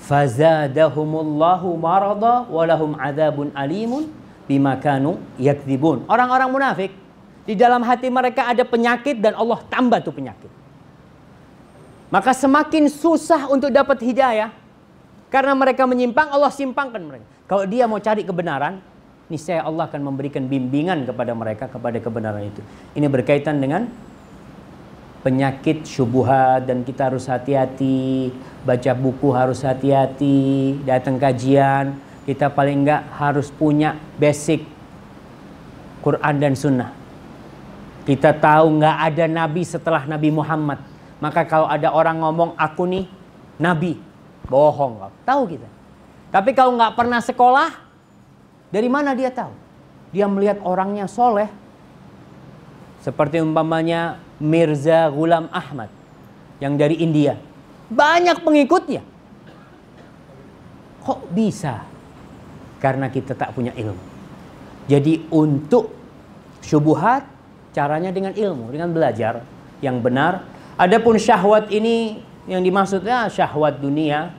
fazadahumullahu marada walahum adzabun alimun bima kanu yakdzibun. Orang-orang munafik di dalam hati mereka ada penyakit dan Allah tambah tuh penyakit. Maka semakin susah untuk dapat hidayah karena mereka menyimpang, Allah simpangkan mereka. Kalau dia mau cari kebenaran, niscaya Allah akan memberikan bimbingan kepada mereka kepada kebenaran itu. Ini berkaitan dengan penyakit syubhat dan kita harus hati-hati, baca buku harus hati-hati, datang kajian, kita paling enggak harus punya basic Quran dan Sunnah. Kita tahu nggak ada nabi setelah Nabi Muhammad. Maka kalau ada orang ngomong aku nih nabi, bohong. Tahu kita. Tapi kalau nggak pernah sekolah, dari mana dia tahu? Dia melihat orangnya soleh. Seperti umpamanya Mirza Ghulam Ahmad yang dari India. Banyak pengikutnya. Kok bisa? Karena kita tak punya ilmu. Jadi untuk syubhat, caranya dengan ilmu, dengan belajar yang benar. Adapun syahwat ini yang dimaksudnya syahwat dunia.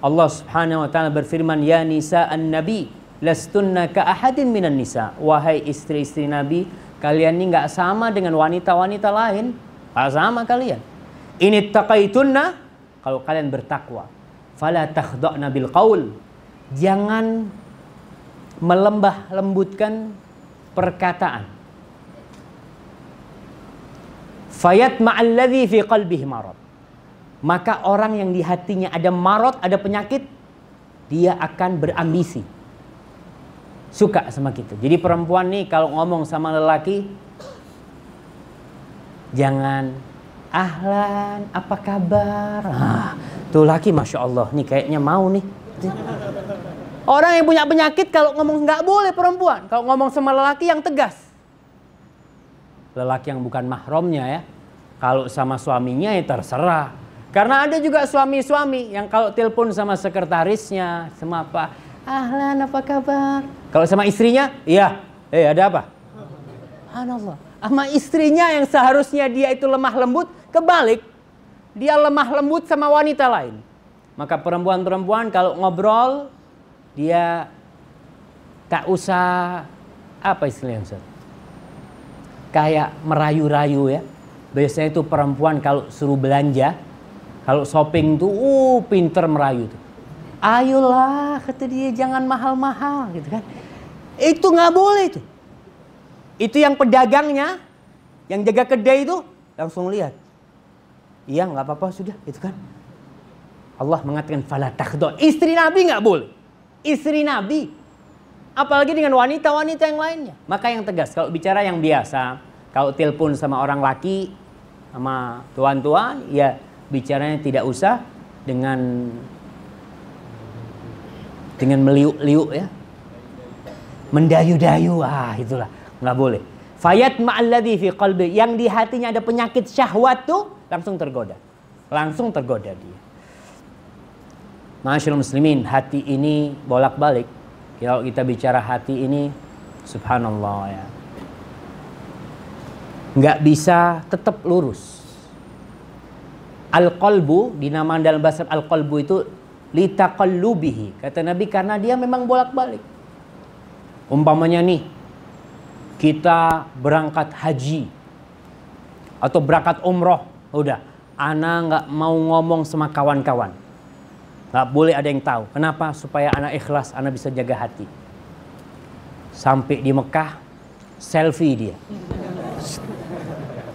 Allah Subhanahu wa taala berfirman, ya nisa an-nabi lastunna ka ahadin minan nisa. Wahai istri-istri Nabi, kalian ini enggak sama dengan wanita-wanita lain. Tak sama kalian. Ini taqaitunna, kalau kalian bertakwa. Fala takhda'na bil qaul. Jangan melembah lembutkan perkataan. Fayat ma'alladhi fi qalbihi marad. Maka orang yang di hatinya ada marad, ada penyakit, dia akan berambisi. Suka sama kita. Jadi perempuan nih kalau ngomong sama lelaki, jangan ahlan, apa kabar? Tuh laki Masya Allah, nih kayaknya mau nih. Orang yang punya penyakit kalau ngomong nggak boleh perempuan. Kalau ngomong sama lelaki yang tegas. Lelaki yang bukan mahramnya ya. Kalau sama suaminya ya terserah. Karena ada juga suami-suami yang kalau telepon sama sekretarisnya, sama apa, Ahlan, apa kabar? Kalau sama istrinya, iya. Ada apa? Subhanallah. Sama istrinya yang seharusnya dia itu lemah lembut, kebalik. Dia lemah lembut sama wanita lain. Maka perempuan-perempuan kalau ngobrol, dia tak usah, apa istilahnya Ustaz? Kayak merayu-rayu ya. Biasanya itu perempuan kalau suruh belanja, kalau shopping tuh pinter merayu tuh. Ayolah, kata dia, jangan mahal-mahal gitu kan. Itu nggak boleh tuh. Itu yang pedagangnya, yang jaga kedai itu langsung lihat. Iya, nggak apa-apa sudah, itu kan. Allah mengatakan fala takhdo. Istri Nabi nggak boleh. Istri Nabi, apalagi dengan wanita-wanita yang lainnya. Maka yang tegas, kalau bicara yang biasa, kalau telepon sama orang laki, sama tuan-tuan, ya bicaranya tidak usah dengan meliuk-liuk ya. Mendayu-dayu, itulah, nggak boleh. Fayat ma'alladhi fi qalbi, yang di hatinya ada penyakit syahwat tuh langsung tergoda. Langsung tergoda dia. Ma'asyiral muslimin, hati ini bolak-balik. Kalau kita bicara hati ini, subhanallah ya, nggak bisa tetap lurus. Al-qalbu, dinamakan dalam bahasa al-qalbu itu litaqallubihi. Kata Nabi, karena dia memang bolak-balik. Umpamanya nih, kita berangkat haji atau berangkat umroh, udah, ana nggak mau ngomong sama kawan-kawan. Nggak boleh ada yang tahu. Kenapa? Supaya anak ikhlas, anak bisa jaga hati. Sampai di Mekah, selfie dia.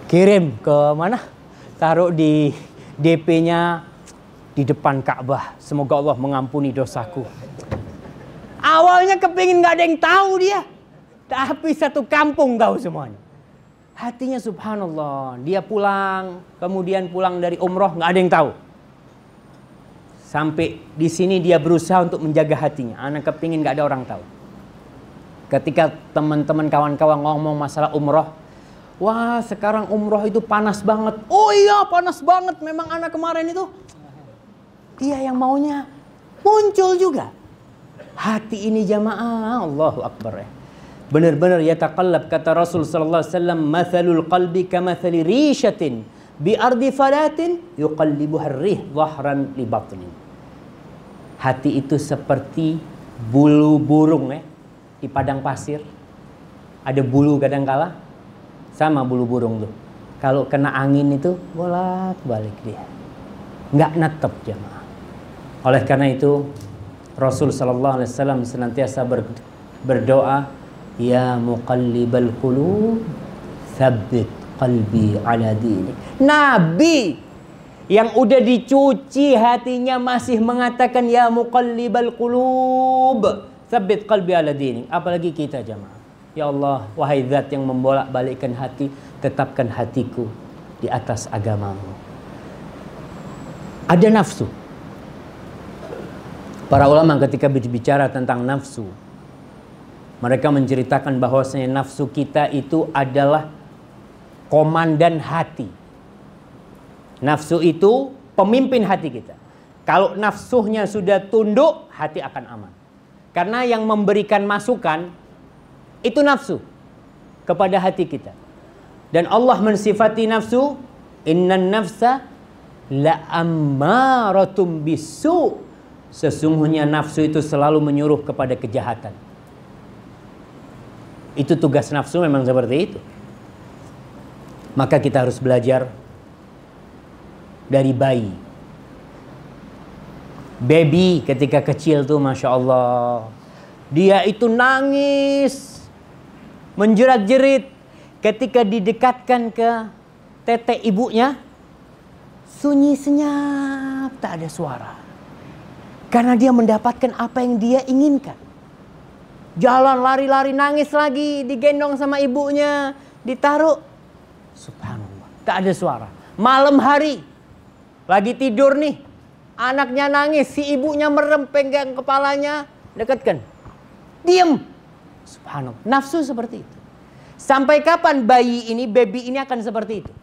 Kirim ke mana? Taruh di DP-nya di depan Ka'bah. Semoga Allah mengampuni dosaku. Awalnya kepingin nggak ada yang tahu dia. Tapi satu kampung tahu semuanya. Hatinya subhanallah. Dia pulang, kemudian pulang dari umroh, nggak ada yang tahu. Sampai di sini dia berusaha untuk menjaga hatinya. Anak kepingin gak ada orang tahu. Ketika teman-teman kawan-kawan ngomong masalah umroh, wah sekarang umroh itu panas banget. Oh iya panas banget. Memang anak kemarin itu, dia yang maunya muncul juga. Hati ini jamaah, Allahu Akbar ya. Benar-benar yataqallab, kata Rasul sallallahu alaihi wasallam, mathalul qalbi kamathali rishatin bi ardi falatin yuqallibuha ar-rih dhahran li batnin. Hati itu seperti bulu burung ya di padang pasir. Ada bulu kadangkala, sama bulu burung tuh. Kalau kena angin itu bolak-balik dia. Nggak netep jemaah. Oleh karena itu Rasul sallallahu alaihi wasallam senantiasa berdoa, ya muqallibal qulub tsabbit qalbi ala dinik. Nabi yang udah dicuci hatinya masih mengatakan ya muqallibal qulub tsabbit qalbi ala dinik. Apalagi kita jemaah. Ya Allah, wahai zat yang membolak-balikkan hati, tetapkan hatiku di atas agamamu. Ada nafsu. Para ulama ketika berbicara tentang nafsu, mereka menceritakan bahwasanya nafsu kita itu adalah komandan hati. Nafsu itu pemimpin hati kita. Kalau nafsunya sudah tunduk, hati akan aman. Karena yang memberikan masukan itu nafsu kepada hati kita. Dan Allah mensifati nafsu, innan nafsa la'ammaratum bisu. Sesungguhnya nafsu itu selalu menyuruh kepada kejahatan. Itu tugas nafsu memang seperti itu. Maka kita harus belajar dari bayi. Baby ketika kecil tuh Masya Allah, dia itu nangis, menjerat-jerit. Ketika didekatkan ke tete ibunya, sunyi senyap, tak ada suara. Karena dia mendapatkan apa yang dia inginkan. Jalan lari-lari nangis lagi, digendong sama ibunya, ditaruh. Subhanallah, tak ada suara. Malam hari, lagi tidur nih, anaknya nangis, si ibunya merem, pegang kepalanya, dekatkan. Diam. Subhanallah, nafsu seperti itu. Sampai kapan baby ini akan seperti itu?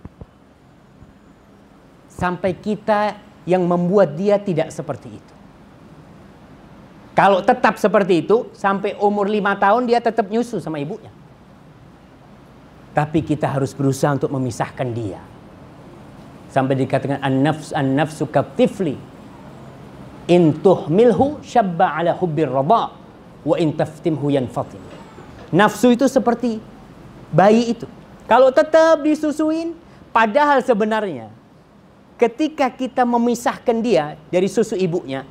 Sampai kita yang membuat dia tidak seperti itu. Kalau tetap seperti itu, sampai umur 5 tahun dia tetap nyusu sama ibunya. Tapi kita harus berusaha untuk memisahkan dia. Sampai dikatakan an-nafsu katifli. In tuhmilhu syabba ala hubbir rada wa in taftimhu yanfatim. Nafsu itu seperti bayi itu. Kalau tetap disusuin, padahal sebenarnya ketika kita memisahkan dia dari susu ibunya,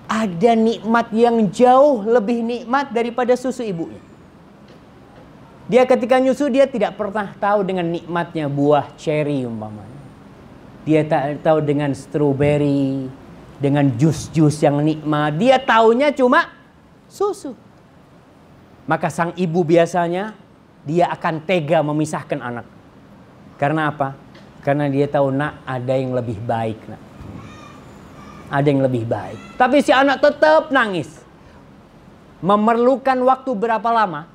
ada nikmat yang jauh lebih nikmat daripada susu ibunya. Dia ketika nyusu, dia tidak pernah tahu dengan nikmatnya buah cherry umpamanya. Dia tak tahu dengan strawberry, dengan jus-jus yang nikmat. Dia taunya cuma susu. Maka sang ibu biasanya dia akan tega memisahkan anak. Karena apa? Karena dia tahu, nak, ada yang lebih baik, nak. Ada yang lebih baik. Tapi si anak tetap nangis. Memerlukan waktu berapa lama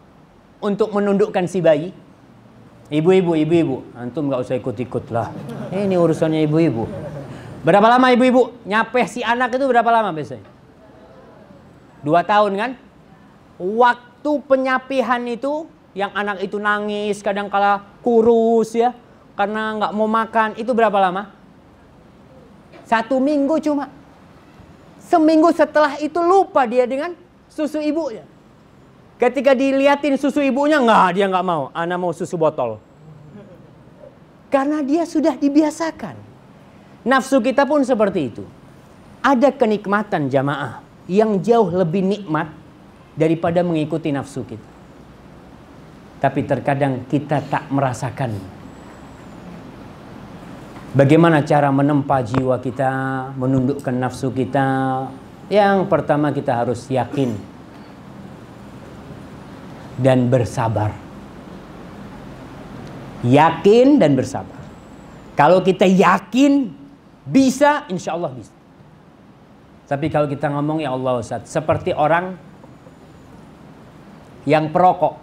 untuk menundukkan si bayi? Ibu-ibu, antum gak usah ikut-ikut lah. Ini urusannya ibu-ibu. Berapa lama ibu-ibu nyapeh si anak itu, berapa lama biasanya? 2 tahun kan? Waktu penyapihan itu, yang anak itu nangis, kadang-kala kurus ya, karena nggak mau makan, itu berapa lama? 1 minggu cuma. Seminggu setelah itu lupa dia dengan susu ibunya. Ketika diliatin susu ibunya, dia nggak mau. Ana mau susu botol. Karena dia sudah dibiasakan. Nafsu kita pun seperti itu. Ada kenikmatan jamaah yang jauh lebih nikmat daripada mengikuti nafsu kita. Tapi terkadang kita tak merasakan. Bagaimana cara menempa jiwa kita, menundukkan nafsu kita? Yang pertama, kita harus yakin dan bersabar. Yakin dan bersabar. Kalau kita yakin bisa, insya Allah bisa. Tapi kalau kita ngomong, ya Allah Ustaz, seperti orang yang perokok.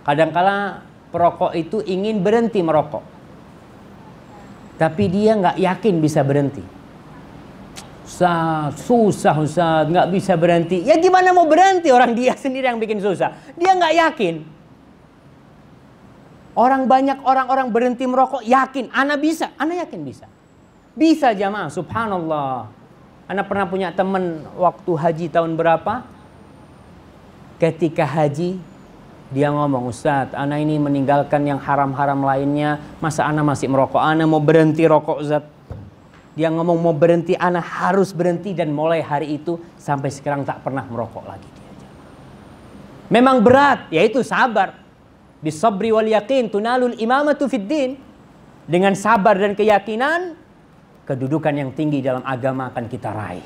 Kadangkala perokok itu ingin berhenti merokok. Tapi dia nggak yakin bisa berhenti. Susah Ustaz, nggak bisa berhenti. Ya gimana mau berhenti, orang dia sendiri yang bikin susah. Dia nggak yakin. Orang berhenti merokok yakin, ana bisa, ana yakin bisa. Bisa jamaah, subhanallah. Ana pernah punya teman waktu haji tahun berapa? Ketika haji, dia ngomong, Ustaz, ana ini meninggalkan yang haram-haram lainnya, masa ana masih merokok? Ana mau berhenti rokok, Ustaz. Dia ngomong mau berhenti, ana harus berhenti, dan mulai hari itu sampai sekarang tak pernah merokok lagi dia. Memang berat, yaitu sabar. Bisabri wal yakin tunalul imamatu fid din. Dengan sabar dan keyakinan, kedudukan yang tinggi dalam agama akan kita raih.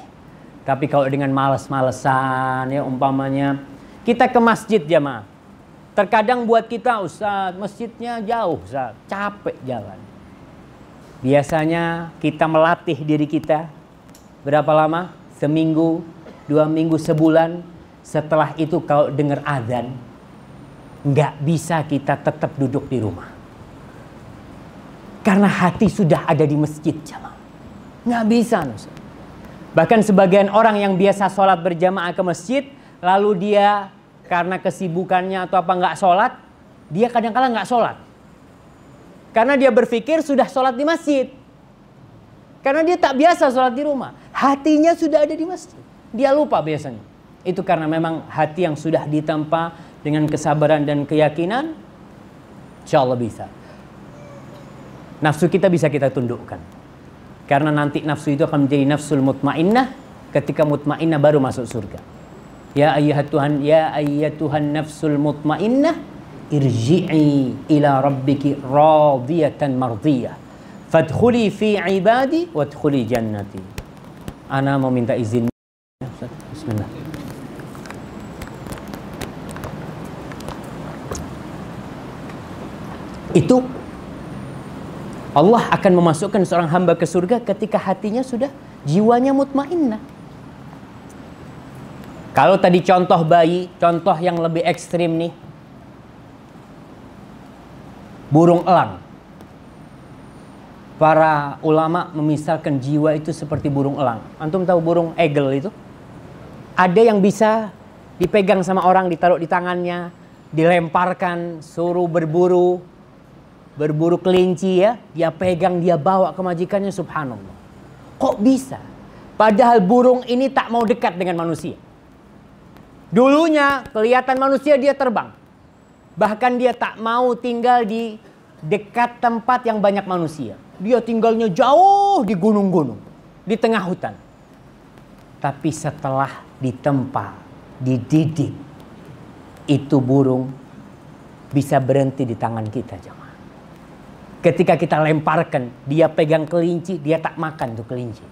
Tapi kalau dengan malas-malesan, ya umpamanya kita ke masjid jamaah. Terkadang buat kita, Ustaz, masjidnya jauh, Ustaz, capek jalan. Biasanya kita melatih diri kita berapa lama? Seminggu, 2 minggu, sebulan. Setelah itu kalau dengar azan, nggak bisa kita tetap duduk di rumah. Karena hati sudah ada di masjid, jamaah. Nggak bisa, Ustaz. Bahkan sebagian orang yang biasa sholat berjamaah ke masjid, lalu dia karena kesibukannya atau apa nggak sholat, dia kadang-kala nggak sholat. Karena dia berpikir sudah sholat di masjid. Karena dia tak biasa sholat di rumah. Hatinya sudah ada di masjid. Dia lupa biasanya. Itu karena memang hati yang sudah ditempa dengan kesabaran dan keyakinan, insya Allah bisa. Nafsu kita bisa kita tundukkan. Karena nanti nafsu itu akan menjadi nafsul mutmainnah. Ketika mutmainnah baru masuk surga. Ya ayyatuhan nafsul mutmainnah, irji'i ila rabbiki radiyatan mardiyah. Fadkhuli fi ibadi wadkhuli jannati. Ana mau minta izin. Bismillah. Itu Allah akan memasukkan seorang hamba ke surga ketika hatinya sudah, jiwanya mutmainnah. Kalau tadi contoh bayi, contoh yang lebih ekstrim nih. Burung elang. Para ulama memisalkan jiwa itu seperti burung elang. Antum tahu burung eagle itu? Ada yang bisa dipegang sama orang, ditaruh di tangannya, dilemparkan, suruh berburu kelinci ya, dia pegang, dia bawa ke majikannya, subhanallah. Kok bisa? Padahal burung ini tak mau dekat dengan manusia. Dulunya kelihatan manusia dia terbang. Bahkan dia tak mau tinggal di dekat tempat yang banyak manusia. Dia tinggalnya jauh di gunung-gunung, di tengah hutan. Tapi setelah ditempa, dididik, itu burung bisa berhenti di tangan kita, jemaah. Ketika kita lemparkan, dia pegang kelinci, dia tak makan tuh kelinci.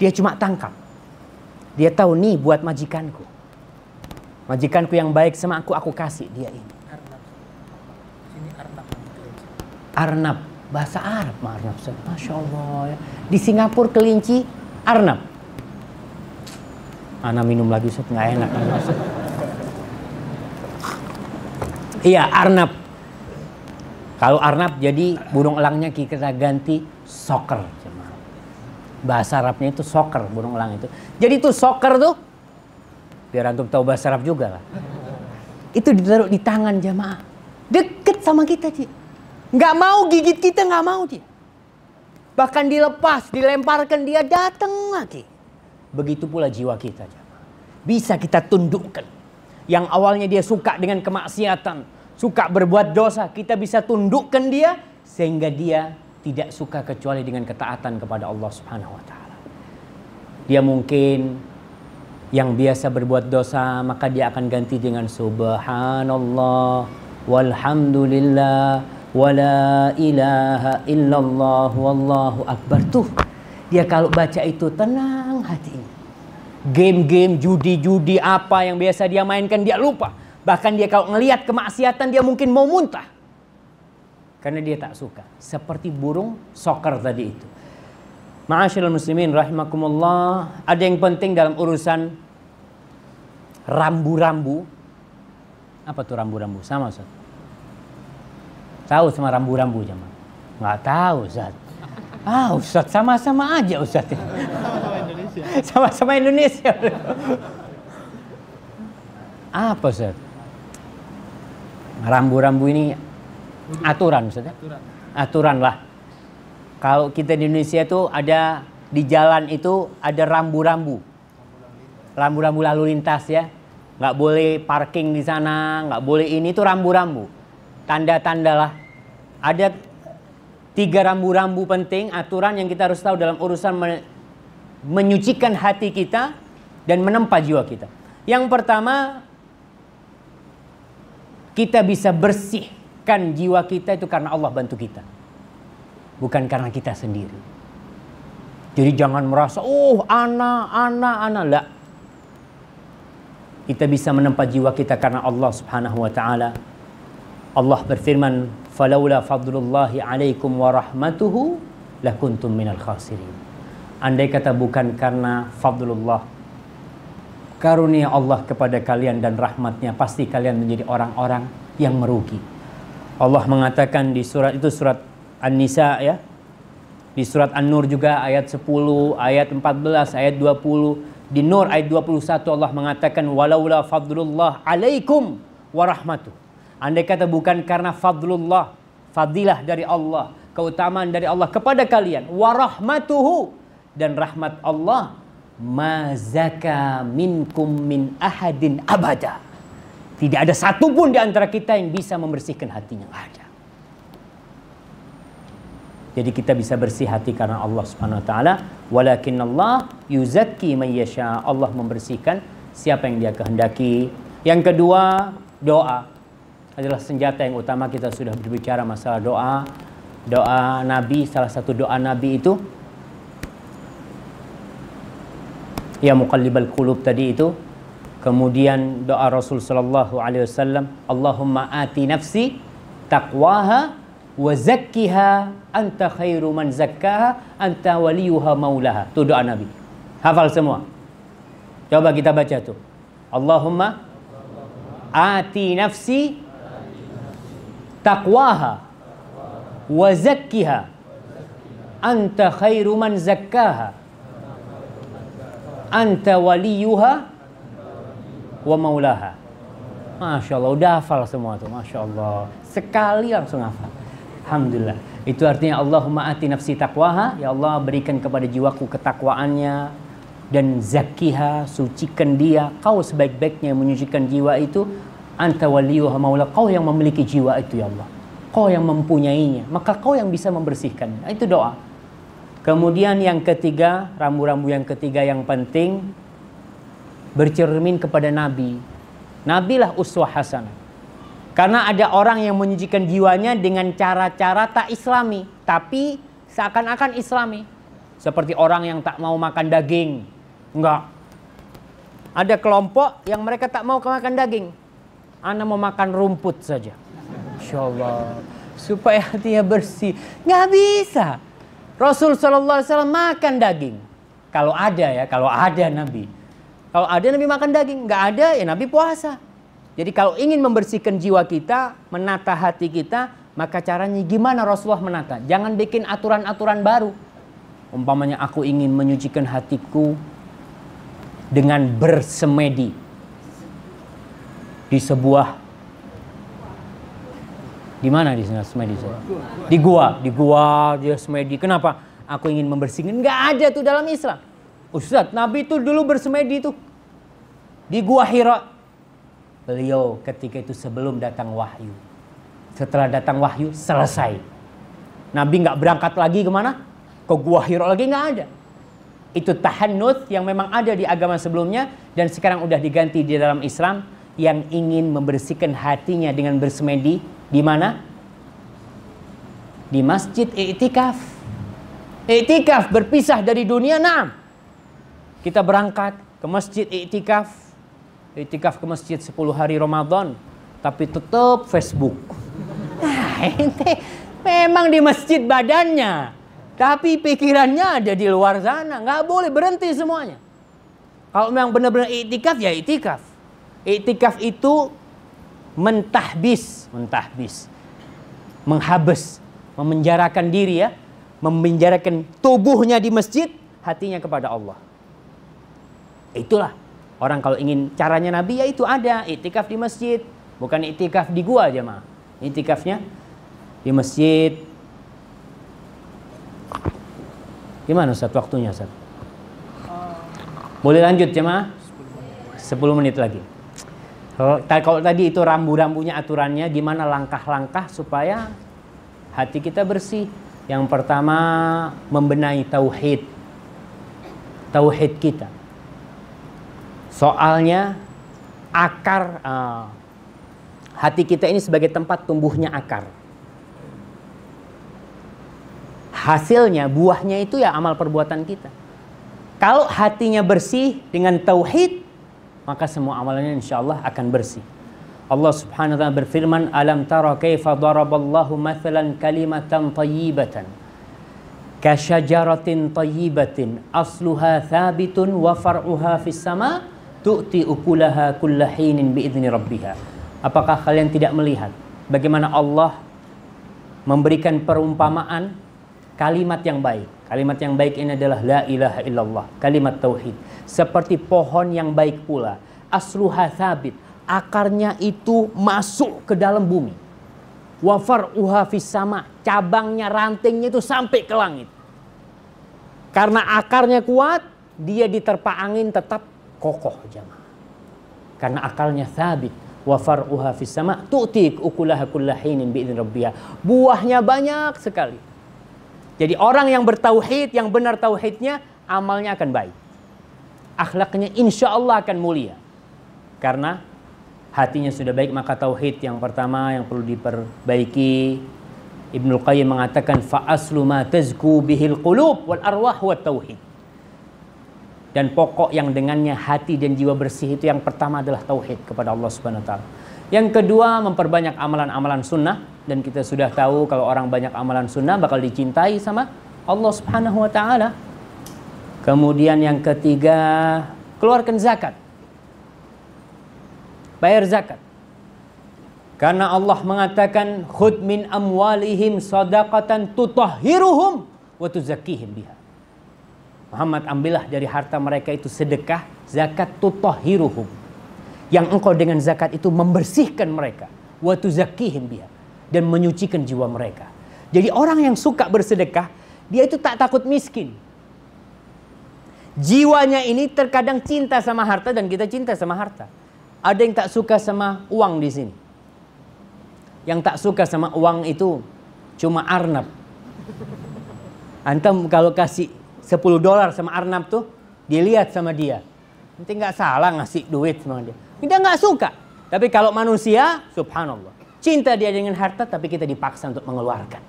Dia cuma tangkap. Dia tahu nih buat majikanku. Majikanku yang baik sama aku kasih dia ini. Arnab. Sini Arnab. Arnab, bahasa Arab Arnab. Masya Allah ya. Di Singapura kelinci Arnab. Ana minum lagi Ustaz, nggak enak. Iya, Arnab. Kalau Arnab jadi burung elangnya kita ganti soker. Bahasa Arabnya itu soker, burung elang itu. Jadi itu soker tuh, biar antum tahu bahasa Arab juga lah. Itu ditaruh di tangan jamaah. Deket sama kita dia. Nggak mau gigit kita, nggak mau dia. Bahkan dilepas, dilemparkan, dia datang lagi. Begitu pula jiwa kita. Bisa kita tundukkan. Yang awalnya dia suka dengan kemaksiatan, suka berbuat dosa, kita bisa tundukkan dia sehingga dia tidak suka kecuali dengan ketaatan kepada Allah Subhanahu wa taala. Dia mungkin yang biasa berbuat dosa, maka dia akan ganti dengan subhanallah walhamdulillah wala ilaha illallah wallahu akbar. Tuh, dia kalau baca itu tenang hatinya. Game-game, judi-judi apa yang biasa dia mainkan dia lupa. Bahkan dia kalau ngelihat kemaksiatan dia mungkin mau muntah. Karena dia tak suka. Seperti burung soker tadi itu. Ma'asyiral muslimin rahimakumullah, ada yang penting dalam urusan rambu-rambu. Apa tuh rambu-rambu? Sama Ustaz? Tahu sama rambu-rambu jemaah? Nggak tahu Ustaz. Ah Ustaz, sama-sama aja Ustaz. Sama-sama Indonesia. Apa Ustaz? Rambu-rambu ini aturan Ustaz. Aturan lah. Kalau kita di Indonesia tuh ada di jalan itu ada rambu-rambu. Rambu-rambu lalu lintas ya. Nggak boleh parking di sana, nggak boleh ini, itu rambu-rambu. Tanda-tanda lah. Ada 3 rambu-rambu penting, aturan yang kita harus tahu dalam urusan menyucikan hati kita dan menempa jiwa kita. Yang pertama, kita bisa bersihkan jiwa kita itu karena Allah bantu kita. Bukan karena kita sendiri. Jadi jangan merasa, oh ana lah. Kita bisa menempa jiwa kita karena Allah Subhanahu wa taala. Allah berfirman, "Falaula fadlullahi 'alaikum wa rahmatuhu lakuntum minal khasirin." Andai kata bukan karena fadlullah, karunia Allah kepada kalian dan rahmatnya, pasti kalian menjadi orang-orang yang merugi. Allah mengatakan di surat itu, surat An-Nisa ya. Di surat An-Nur juga ayat 10, ayat 14, ayat 20. Di Nur ayat 21 Allah mengatakan walaula fadlullah 'alaikum wa rahmatuh. Andai kata bukan karena fadlullah, fadilah dari Allah, keutamaan dari Allah kepada kalian, wa rahmatuhu, dan rahmat Allah, ma zaka minkum min ahadin abada. Tidak ada satupun di antara kita yang bisa membersihkan hatinya. Ada. Jadi kita bisa bersih hati karena Allah Subhanahu wa taala. Walakinnallah yuzakki man yasha. Allah membersihkan siapa yang Dia kehendaki. Yang kedua, doa adalah senjata yang utama. Kita sudah berbicara masalah doa. Doa Nabi, salah satu doa Nabi itu ya muqallibal qulub tadi itu. Kemudian doa Rasul sallallahu alaihi wasallam, Allahumma ati nafsi taqwaha wa zakkiha anta khairu man zakkaha anta waliyuha maulaha. Itu doa Nabi. Hafal semua. Coba kita baca tuh. Allahumma ati nafsi taqwaha wa zakkiha anta khairu man zakkaha anta waliyuha wa maulaha. Masya Allah, udah hafal semua tuh. Masya Allah, sekali langsung hafal. Alhamdulillah. Itu artinya Allahumma ati nafsi taqwaha. Ya Allah, berikan kepada jiwaku ketakwaannya, dan zakiha, sucikan dia. Kau sebaik-baiknya menyucikan jiwa itu. Anta waliyuha maula, kau yang memiliki jiwa itu ya Allah. Kau yang mempunyainya, maka kau yang bisa membersihkannya. Itu doa. Kemudian yang ketiga, rambu-rambu yang ketiga yang penting, bercermin kepada Nabi. Nabilah uswah hasanah. Karena ada orang yang menyucikan jiwanya dengan cara-cara tak islami, tapi seakan-akan islami. Seperti orang yang tak mau makan daging. Enggak. Ada kelompok yang mereka tak mau makan daging. Ana mau makan rumput saja. Insya Allah. Supaya hatinya bersih. Nggak bisa. Rasul SAW makan daging. Kalau ada ya, kalau ada Nabi. Kalau ada Nabi makan daging. Nggak ada ya Nabi puasa. Jadi kalau ingin membersihkan jiwa kita, menata hati kita, maka caranya gimana Rasulullah menata? Jangan bikin aturan-aturan baru. Umpamanya aku ingin menyucikan hatiku dengan bersemedi di sebuah, di mana di sana semedi? Di gua dia semedi. Kenapa? Aku ingin membersihkan. Nggak ada tuh dalam Islam. Ustadz, Nabi itu dulu bersemedi tuh di gua Hira. Beliau ketika itu sebelum datang wahyu. Setelah datang wahyu selesai. Nabi nggak berangkat lagi kemana? Ke gua Hira lagi, nggak ada. Itu tahannut yang memang ada di agama sebelumnya dan sekarang udah diganti di dalam Islam. Yang ingin membersihkan hatinya dengan bersemedi di mana? Di masjid i'tikaf. I'tikaf, berpisah dari dunia. Naam. Kita berangkat ke masjid i'tikaf. I'tikaf ke masjid 10 hari Ramadan, tapi tetap Facebook. Nah, ente memang di masjid badannya, tapi pikirannya ada di luar sana. Nggak boleh, berhenti semuanya. Kalau memang benar-benar i'tikaf, ya i'tikaf. I'tikaf itu mentahbis, menghabis, memenjarakan diri ya, memenjarakan tubuhnya di masjid, hatinya kepada Allah. Itulah orang kalau ingin caranya Nabi, ya itu ada i'tikaf di masjid, bukan i'tikaf di gua aja mah. I'tikafnya di masjid. Gimana Ustaz waktunya Ustaz? Boleh lanjut jemaah? 10 menit lagi. Kalau tadi itu rambu-rambunya, aturannya, gimana langkah-langkah supaya hati kita bersih. Yang pertama, membenahi tauhid. Tauhid kita. Soalnya akar hati kita ini sebagai tempat tumbuhnya akar. Hasilnya, buahnya itu ya amal perbuatan kita. Kalau hatinya bersih dengan tauhid, maka semua amalannya insya Allah akan bersih. Allah subhanahu wa ta'ala berfirman, alam tara kaifa daraballahu mathalan kalimatan tayyibatan kasyajaratin tayyibatin asluha thabitun wa far'uha fis sama tu'ti ukulaha kulla hinin bi'izni rabbiha. Apakah kalian tidak melihat bagaimana Allah memberikan perumpamaan kalimat yang baik? Kalimat yang baik ini adalah la ilaha illallah, kalimat tauhid. Seperti pohon yang baik pula. Asluha thabit, akarnya itu masuk ke dalam bumi. Wa far'uha fis sama, cabangnya, rantingnya itu sampai ke langit. Karena akarnya kuat, dia diterpa angin tetap kokoh jemaah. Karena akalnya thabit. Wa far'uha fis sama tu'ti ukulaha kulla hinin bi'izni rabbiha. Buahnya banyak sekali. Jadi orang yang bertauhid, yang benar tauhidnya, amalnya akan baik. Akhlaknya insya Allah akan mulia. Karena hatinya sudah baik, maka tauhid yang pertama yang perlu diperbaiki. Ibnul Qayyim mengatakan, fa'aslu ma tazku bihil qulub wal arwah wa tauhid. Dan pokok yang dengannya hati dan jiwa bersih itu yang pertama adalah tauhid kepada Allah Subhanahu wa taala. Yang kedua, memperbanyak amalan-amalan sunnah. Dan kita sudah tahu kalau orang banyak amalan sunnah bakal dicintai sama Allah Subhanahu wa ta'ala. Kemudian yang ketiga, keluarkan zakat. Bayar zakat. Karena Allah mengatakan, khudh min amwalihim sadaqatan tutahhiruhum wa tuzakkihim biha. Muhammad, ambillah dari harta mereka itu sedekah, zakat tutahhiruhum, yang engkau dengan zakat itu membersihkan mereka, wa tuzakkihim biha, dan menyucikan jiwa mereka. Jadi orang yang suka bersedekah, dia itu tak takut miskin. Jiwanya ini terkadang cinta sama harta, dan kita cinta sama harta. Ada yang tak suka sama uang di sini. Yang tak suka sama uang itu cuma Arnab. Antum kalau kasih $10 sama Arnab tuh, dilihat sama dia. Nanti nggak salah ngasih duit sama dia. Dia nggak suka. Tapi kalau manusia, subhanallah, cinta dia dengan harta, tapi kita dipaksa untuk mengeluarkan.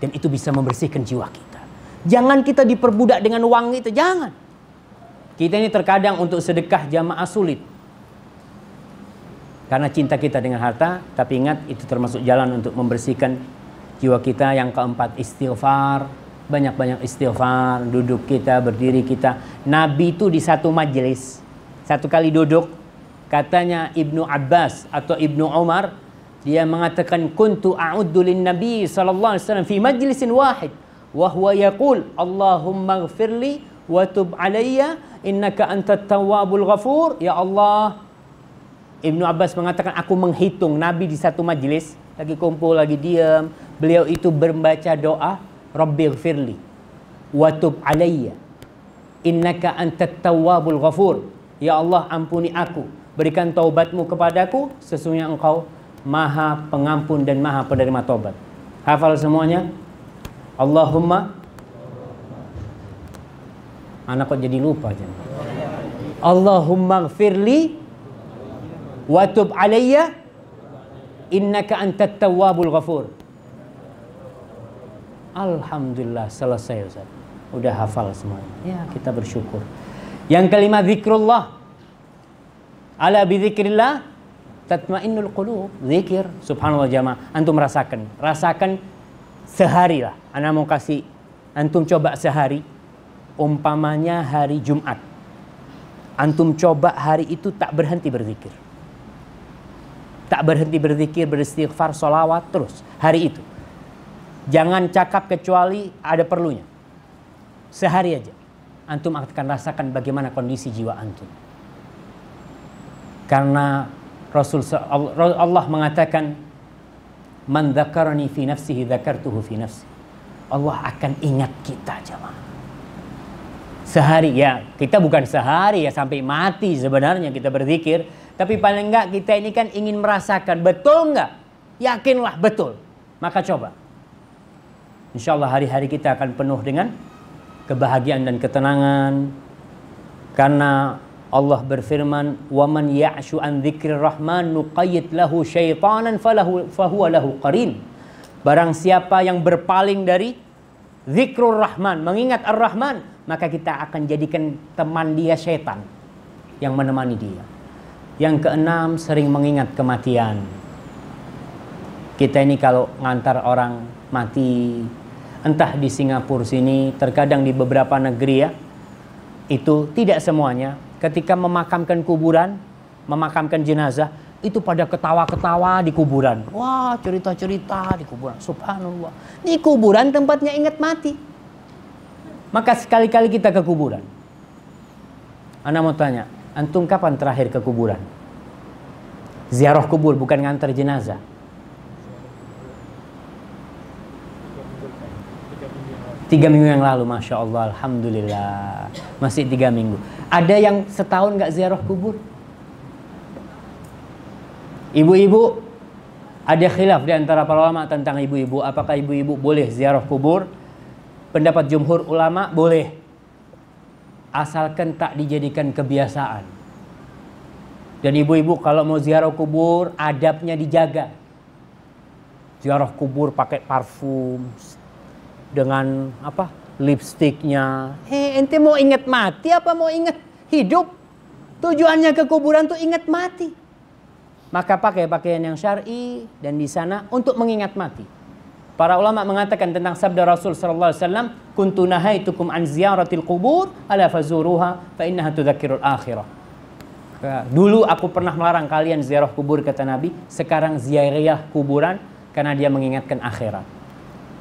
Dan itu bisa membersihkan jiwa kita. Jangan kita diperbudak dengan uang itu, jangan. Kita ini terkadang untuk sedekah jamaah sulit. Karena cinta kita dengan harta, tapi ingat itu termasuk jalan untuk membersihkan jiwa kita. Yang keempat, istighfar. Banyak-banyak istighfar, duduk kita, berdiri kita. Nabi itu di satu majelis, satu kali duduk, katanya Ibnu Abbas atau Ibnu Umar, dia mengatakan, kuntu a'uddu lin Nabi sallallahu alaihi wasallam fi majlisin wahid wa huwa yaqul Allahumma ighfirli wa tub alayya innaka antat tawwabul ghafur. Ya Allah, Ibnu Abbas mengatakan, aku menghitung Nabi di satu majelis, lagi kumpul, lagi diam, beliau itu membaca doa, Rabbi ighfirli wa tub alayya innaka antat tawwabul ghafur. Ya Allah, ampuni aku, berikan taubatmu kepadaku, sesungguhnya engkau Maha pengampun dan Maha penerima taubat. Hafal semuanya? Allahumma, anak kok jadi lupa aja. Allahumma ighfirli wa tub alayya innaka antat tawwabul ghafur. Alhamdulillah, selesai Ustaz. Udah hafal semuanya. Ya, kita bersyukur. Yang kelima, zikrullah. Ala bizikrillah tatmainnul qulub. Zikir, subhanallah jamaah. Antum rasakan sehari lah. Ana mau kasih antum coba sehari. Umpamanya hari Jumat. Antum coba hari itu tak berhenti berzikir. Tak berhenti berzikir, beristighfar, sholawat terus hari itu. Jangan cakap kecuali ada perlunya. Sehari aja antum akan rasakan bagaimana kondisi jiwa antum. Karena Allah mengatakan, man dzakarani fi nafsihi dzakartuhu fi nafsi. Allah akan ingat kita jemaah. Sehari ya, kita bukan sehari ya sampai mati sebenarnya kita berzikir, tapi paling enggak kita ini kan ingin merasakan, betul enggak? Yakinlah betul. Maka coba. InsyaAllah hari-hari kita akan penuh dengan kebahagiaan dan ketenangan. Karena Allah berfirman, وَمَنْ يَعْشُ عَنْ ذِكْرِ الرَّحْمَنِ نُقَيِّدْ لَهُ شَيْطَانًا فَهُوَ لَهُ قَرِينٌ. Barang siapa yang berpaling dari zikrul Rahman, mengingat Ar-Rahman, maka kita akan jadikan teman dia syaitan yang menemani dia. Yang keenam, sering mengingat kematian. Kita ini kalau ngantar orang mati, entah di Singapura sini, terkadang di beberapa negeri ya, itu tidak semuanya. Ketika memakamkan kuburan, memakamkan jenazah, itu pada ketawa-ketawa di kuburan. Wah, cerita-cerita di kuburan. Subhanallah. Di kuburan tempatnya ingat mati. Maka sekali-kali kita ke kuburan. Ana mau tanya, antum kapan terakhir ke kuburan? Ziarah kubur, bukan ngantar jenazah. 3 minggu yang lalu, Masya Allah, Alhamdulillah. Masih 3 minggu. Ada yang setahun gak ziarah kubur? Ibu-ibu, ada khilaf di antara para ulama tentang ibu-ibu. Apakah ibu-ibu boleh ziarah kubur? Pendapat jumhur ulama, boleh. Asalkan tak dijadikan kebiasaan. Dan ibu-ibu kalau mau ziarah kubur, adabnya dijaga. Ziarah kubur pakai parfum, dengan apa, lipstiknya. Ente mau ingat mati apa mau ingat hidup? Tujuannya ke kuburan tuh ingat mati. Maka pakai pakaian yang syar'i dan di sana untuk mengingat mati. Para ulama mengatakan tentang sabda Rasul sallallahu alaihi wasallam, "Kuntu nahaitukum an ziyaratil qubur ala fazuruha fa innaha tudzakkirul akhirah." Dulu aku pernah melarang kalian ziarah kubur kata Nabi, sekarang ziarah kuburan karena dia mengingatkan akhirat.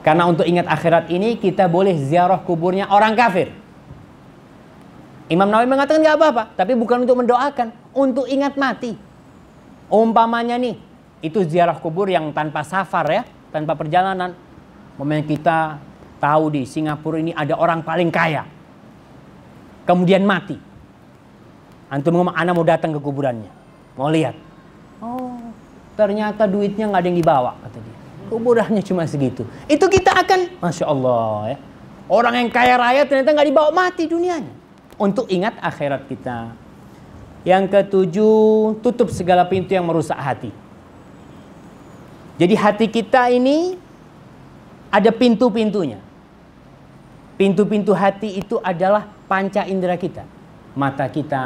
Karena untuk ingat akhirat ini kita boleh ziarah kuburnya orang kafir. Imam Nawawi mengatakan nggak apa-apa, tapi bukan untuk mendoakan, untuk ingat mati. Umpamanya nih, itu ziarah kubur yang tanpa safar ya, tanpa perjalanan. Umpamanya kita tahu di Singapura ini ada orang paling kaya, kemudian mati. Antum ngomong, anak mau datang ke kuburannya, mau lihat. Oh, ternyata duitnya nggak ada yang dibawa, kata dia. Kuburannya cuma segitu. Itu kita akan, Masya Allah ya. Orang yang kaya raya ternyata nggak dibawa mati dunianya. Untuk ingat akhirat kita. Yang ketujuh, tutup segala pintu yang merusak hati. Jadi hati kita ini ada pintu-pintunya. Pintu-pintu hati itu adalah panca indera kita. Mata kita,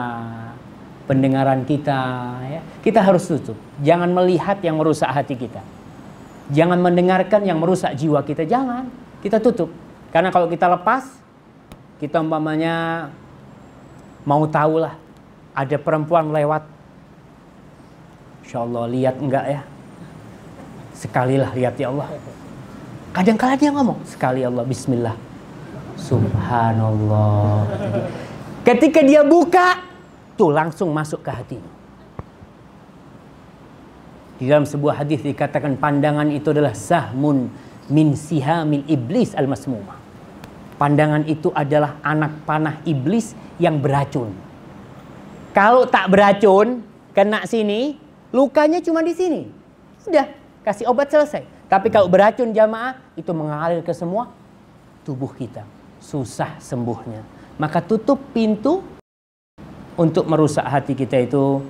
pendengaran kita. Ya. Kita harus tutup. Jangan melihat yang merusak hati kita. Jangan mendengarkan yang merusak jiwa kita. Jangan. Kita tutup. Karena kalau kita lepas, kita umpamanya mau tahulah ada perempuan lewat, Insya Allah lihat enggak ya, sekalilah lihat ya Allah. Kadang-kala dia ngomong sekali Allah, Bismillah, Subhanallah. Ketika dia buka, tuh langsung masuk ke hatinya. Di dalam sebuah hadis dikatakan pandangan itu adalah sahmun min sihamil iblis al-masmumah. Pandangan itu adalah anak panah iblis yang beracun. Kalau tak beracun, kena sini, lukanya cuma di sini. Sudah, kasih obat selesai. Tapi kalau beracun jamaah, itu mengalir ke semua tubuh kita. Susah sembuhnya. Maka tutup pintu untuk merusak hati kita itu.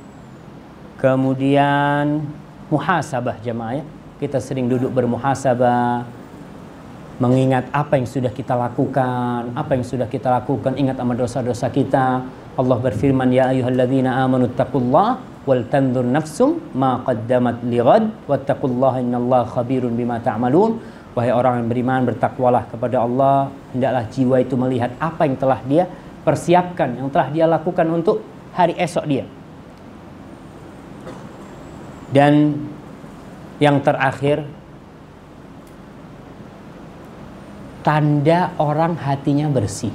Kemudian muhasabah jamaah ya. Kita sering duduk bermuhasabah. Mengingat apa yang sudah kita lakukan, ingat sama dosa-dosa kita. Allah berfirman, ya ayyuhalladzina amanu taqullah wal tanzur nafsum ma qaddamat lighad wattaqullaha innallaha khabirun bima ta'malun. Wahai orang yang beriman, bertakwalah kepada Allah, hendaklah jiwa itu melihat apa yang telah dia persiapkan, yang telah dia lakukan untuk hari esok dia. Dan yang terakhir, tanda orang hatinya bersih.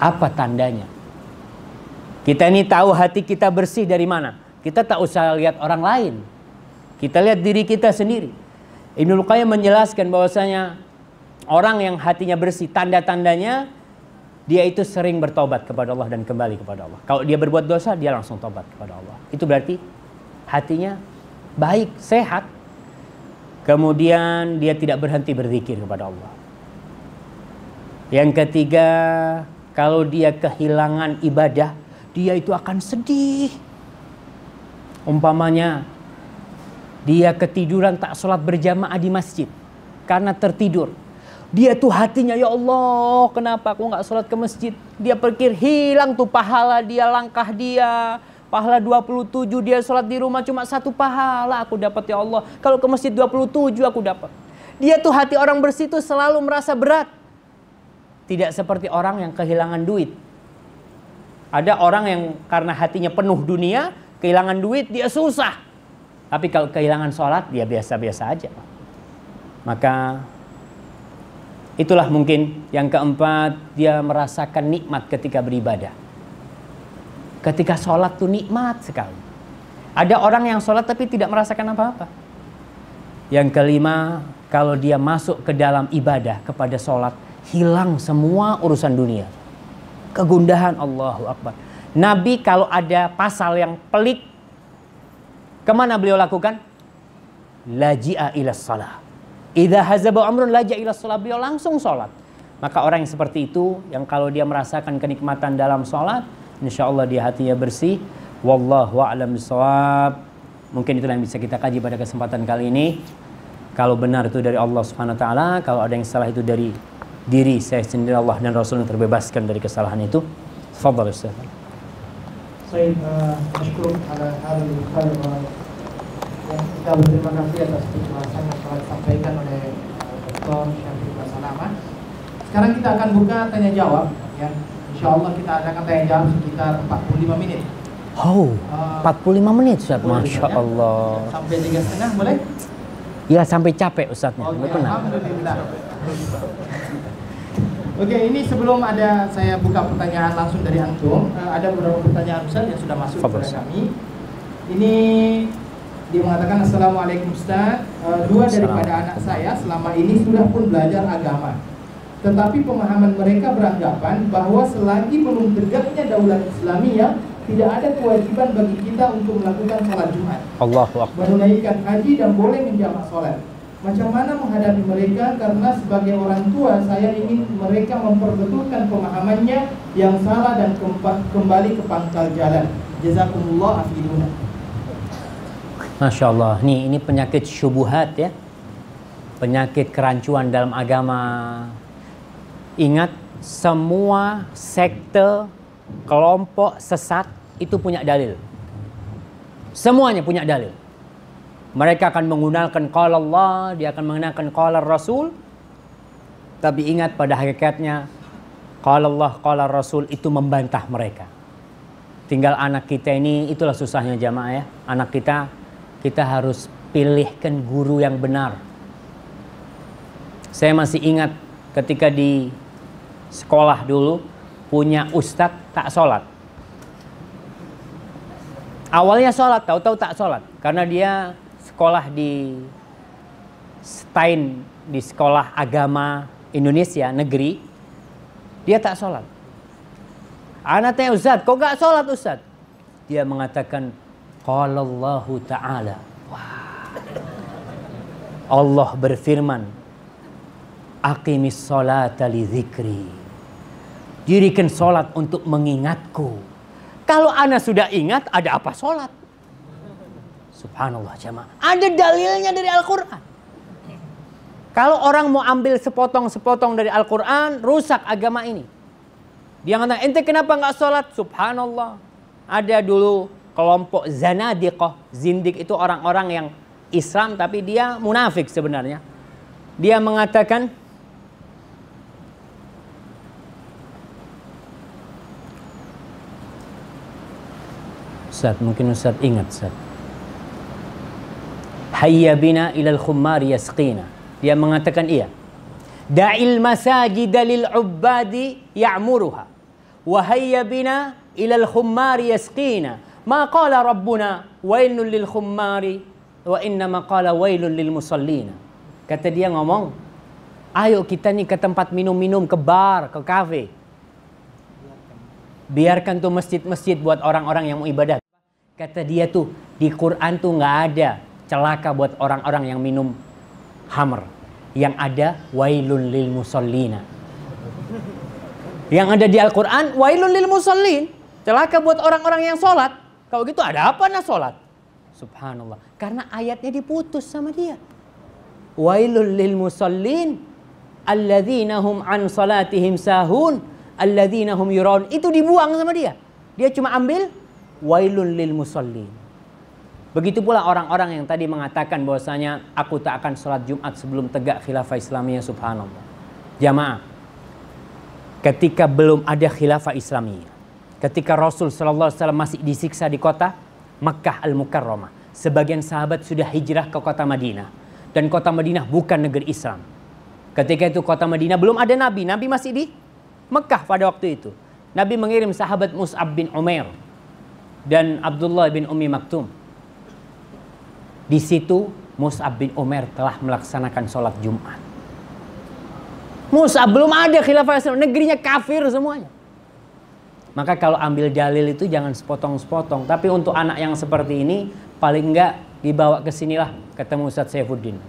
Apa tandanya? Kita ini tahu hati kita bersih dari mana? Kita tak usah lihat orang lain. Kita lihat diri kita sendiri. Ibnul Qayyim menjelaskan bahwasanya orang yang hatinya bersih, tanda-tandanya dia itu sering bertobat kepada Allah dan kembali kepada Allah. Kalau dia berbuat dosa, dia langsung tobat kepada Allah. Itu berarti hatinya baik, sehat. Kemudian dia tidak berhenti berzikir kepada Allah. Yang ketiga, kalau dia kehilangan ibadah, dia itu akan sedih. Umpamanya, dia ketiduran tak sholat berjamaah di masjid karena tertidur. Dia tuh hatinya, ya Allah, kenapa aku nggak sholat ke masjid? Dia pikir hilang tuh pahala dia, langkah dia. Pahala 27, dia sholat di rumah cuma 1 pahala aku dapat ya Allah. Kalau ke masjid 27 aku dapat. Dia tuh hati orang bersih tuh selalu merasa berat. Tidak seperti orang yang kehilangan duit. Ada orang yang karena hatinya penuh dunia, kehilangan duit, dia susah. Tapi kalau kehilangan sholat, dia biasa-biasa aja. Maka itulah mungkin yang keempat, dia merasakan nikmat ketika beribadah. Ketika sholat tuh nikmat sekali. Ada orang yang sholat tapi tidak merasakan apa-apa. Yang kelima, kalau dia masuk ke dalam ibadah kepada sholat, hilang semua urusan dunia. Kegundahan, Allahu Akbar. Nabi kalau ada pasal yang pelik, kemana beliau lakukan? Laji'a ila shalah. Idza hazaba amrun laji'a ila shalah. Beliau langsung sholat. Maka orang yang seperti itu, yang kalau dia merasakan kenikmatan dalam sholat, insya Allah dia hatinya bersih. Wallahu a'lam bishawab. Mungkin itulah yang bisa kita kaji pada kesempatan kali ini. Kalau benar itu dari Allah Subhanahu wa taala, kalau ada yang salah itu dari diri saya sendiri, Allah dan Rasul yang terbebaskan dari kesalahan itu. Tafadhal Ustaz. Baik, syukur ala hal khair. Kita berterima kasih atas penjelasan yang telah disampaikan oleh Dr. Syafiq Basalama. Sekarang kita akan buka tanya jawab ya. Insyaallah kita akan tanya jawab sekitar 45 menit. Oh, 45 menit Ustaz. Masya ya. Allah. Sampai 3,5 boleh? Ya sampai capek Ustaznya. Oke, Benar. alhamdulillah. Oke, ini sebelum saya buka pertanyaan langsung dari antum, ada beberapa pertanyaan Ustaz yang sudah masuk kepada kami. Ini dia mengatakan, Assalamualaikum Ustaz, dua daripada anak saya selama ini sudah pun belajar agama, tetapi pemahaman mereka beranggapan bahwa selagi belum tegaknya daulah Islamiyah, tidak ada kewajiban bagi kita untuk melakukan sholat Jumat, Allahu Akbar, menunaikan haji dan boleh menjamak sholat. Macam mana menghadapi mereka? Karena sebagai orang tua saya ingin mereka memperbetulkan pemahamannya yang salah dan kembali ke pangkal jalan. Jazakumullah afiduna. Masya Allah, ini penyakit syubuhat ya, penyakit kerancuan dalam agama. Ingat, semua sekte, kelompok sesat itu punya dalil. Semuanya punya dalil. Mereka akan menggunakan qala Allah, dia akan menggunakan qala Rasul. Tapi ingat, pada hakikatnya qala Allah, qala Rasul itu membantah mereka. Tinggal anak kita ini, itulah susahnya jamaah ya. Anak kita harus pilihkan guru yang benar. Saya masih ingat ketika di sekolah dulu punya ustadz tak sholat. Awalnya sholat, tahu-tahu tak sholat. Karena dia sekolah di Stein, di sekolah agama Indonesia, negeri. Dia tak sholat. Anak tanya, Ustaz, kok gak sholat Ustaz? Dia mengatakan, qala Allahu ta'ala. Wah. Allah berfirman, aqimis sholata li dzikri. Dirikan sholat untuk mengingatku. Kalau ana sudah ingat, ada apa sholat? Subhanallah jamaah. Ada dalilnya dari Al-Quran. Kalau orang mau ambil sepotong-sepotong dari Al-Quran, rusak agama ini. Dia ngatakan, ente kenapa nggak sholat? Subhanallah. Ada dulu kelompok zanadiqah. Zindik itu orang-orang yang Islam tapi dia munafik sebenarnya. Dia mengatakan, Ustaz, mungkin Ustaz ingat Ustaz. Hayya bina ilal khummari yasqina. Dia mengatakan iya. Da'il masajida lil ubbadi ya'muruha. Wa hayya bina ilal khummari yasqina. Ma qala rabbuna wailun lil khummari wa innama qala wailun lil musallina. Kata dia ngomong, ayo kita nih ke tempat minum-minum, ke bar, ke kafe. Biarkan tuh masjid-masjid buat orang-orang yang mau ibadah. Kata dia tuh, di Quran tuh nggak ada celaka buat orang-orang yang minum khamr. Yang ada wailun lil musallina. Yang ada di Al-Quran wailun lil musallin. Celaka buat orang-orang yang sholat. Kalau gitu ada apa nah sholat? Subhanallah. Karena ayatnya diputus sama dia. Wailun lil musallin alladzina hum an salatihim sahun alladzina hum yuraun. Itu dibuang sama dia. Dia cuma ambil wailun lil musallin. Begitu pula orang-orang yang tadi mengatakan bahwasanya aku tak akan sholat Jumat sebelum tegak khilafah Islamiyah. Subhanallah. Jamaah, ketika belum ada khilafah Islamiyah, ketika Rasul SAW masih disiksa di kota Makkah Al-Mukarramah, sebagian sahabat sudah hijrah ke kota Madinah. Dan kota Madinah bukan negeri Islam. Ketika itu kota Madinah belum ada Nabi. Nabi masih di Makkah pada waktu itu. Nabi mengirim sahabat Mus'ab bin Umair dan Abdullah bin Ummi Maktum. Di situ Mus'ab bin Umair telah melaksanakan sholat Jumat. Mus'ab belum ada khilafah Islam, negerinya kafir semuanya. Maka kalau ambil dalil itu jangan sepotong-sepotong. Tapi untuk anak yang seperti ini, paling enggak dibawa ke sinilah ketemu Ustaz Saifuddin.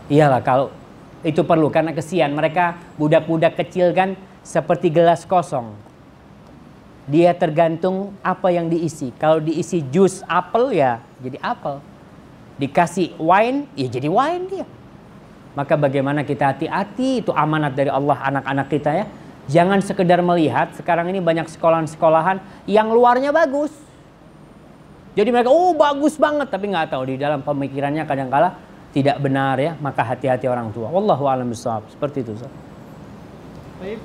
Iyalah kalau itu perlu, karena kesian mereka budak-budak kecil kan seperti gelas kosong. Dia tergantung apa yang diisi. Kalau diisi jus apel ya jadi apel. Dikasih wine ya jadi wine dia. Maka bagaimana kita hati-hati, itu amanat dari Allah anak-anak kita ya. Jangan sekedar melihat, sekarang ini banyak sekolahan-sekolahan yang luarnya bagus. Jadi mereka bagus banget, tapi nggak tahu di dalam pemikirannya kadang-kala tidak benar ya. Maka hati-hati orang tua. Wallahu a'lam bishawab. Seperti itu Ustaz. Baik,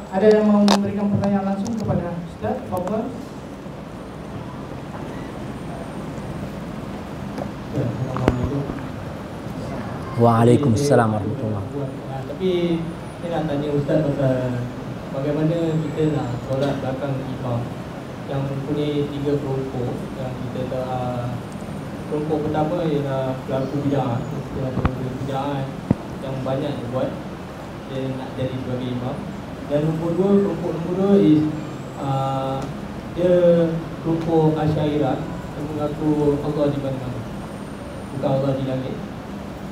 ada yang mau memberikan pertanyaan langsung kepada Ustaz? Bapak? Waalaikumsalam warahmatullahi wabarakatuh. Tapi Saya nak tanya Ustaz pasal bagaimana kita nak solat belakang imam yang mempunyai 3 kelompok. Yang kita dah kelompok pertama ialah pelaku bid'ah, bid'ah yang banyak yang buat, dia nak jadi sebagai imam. Dan kelompok nombor 2 is dia kelompok Asy'ariyah yang mengaku Allah di mana-mana, bukan Allah di langit.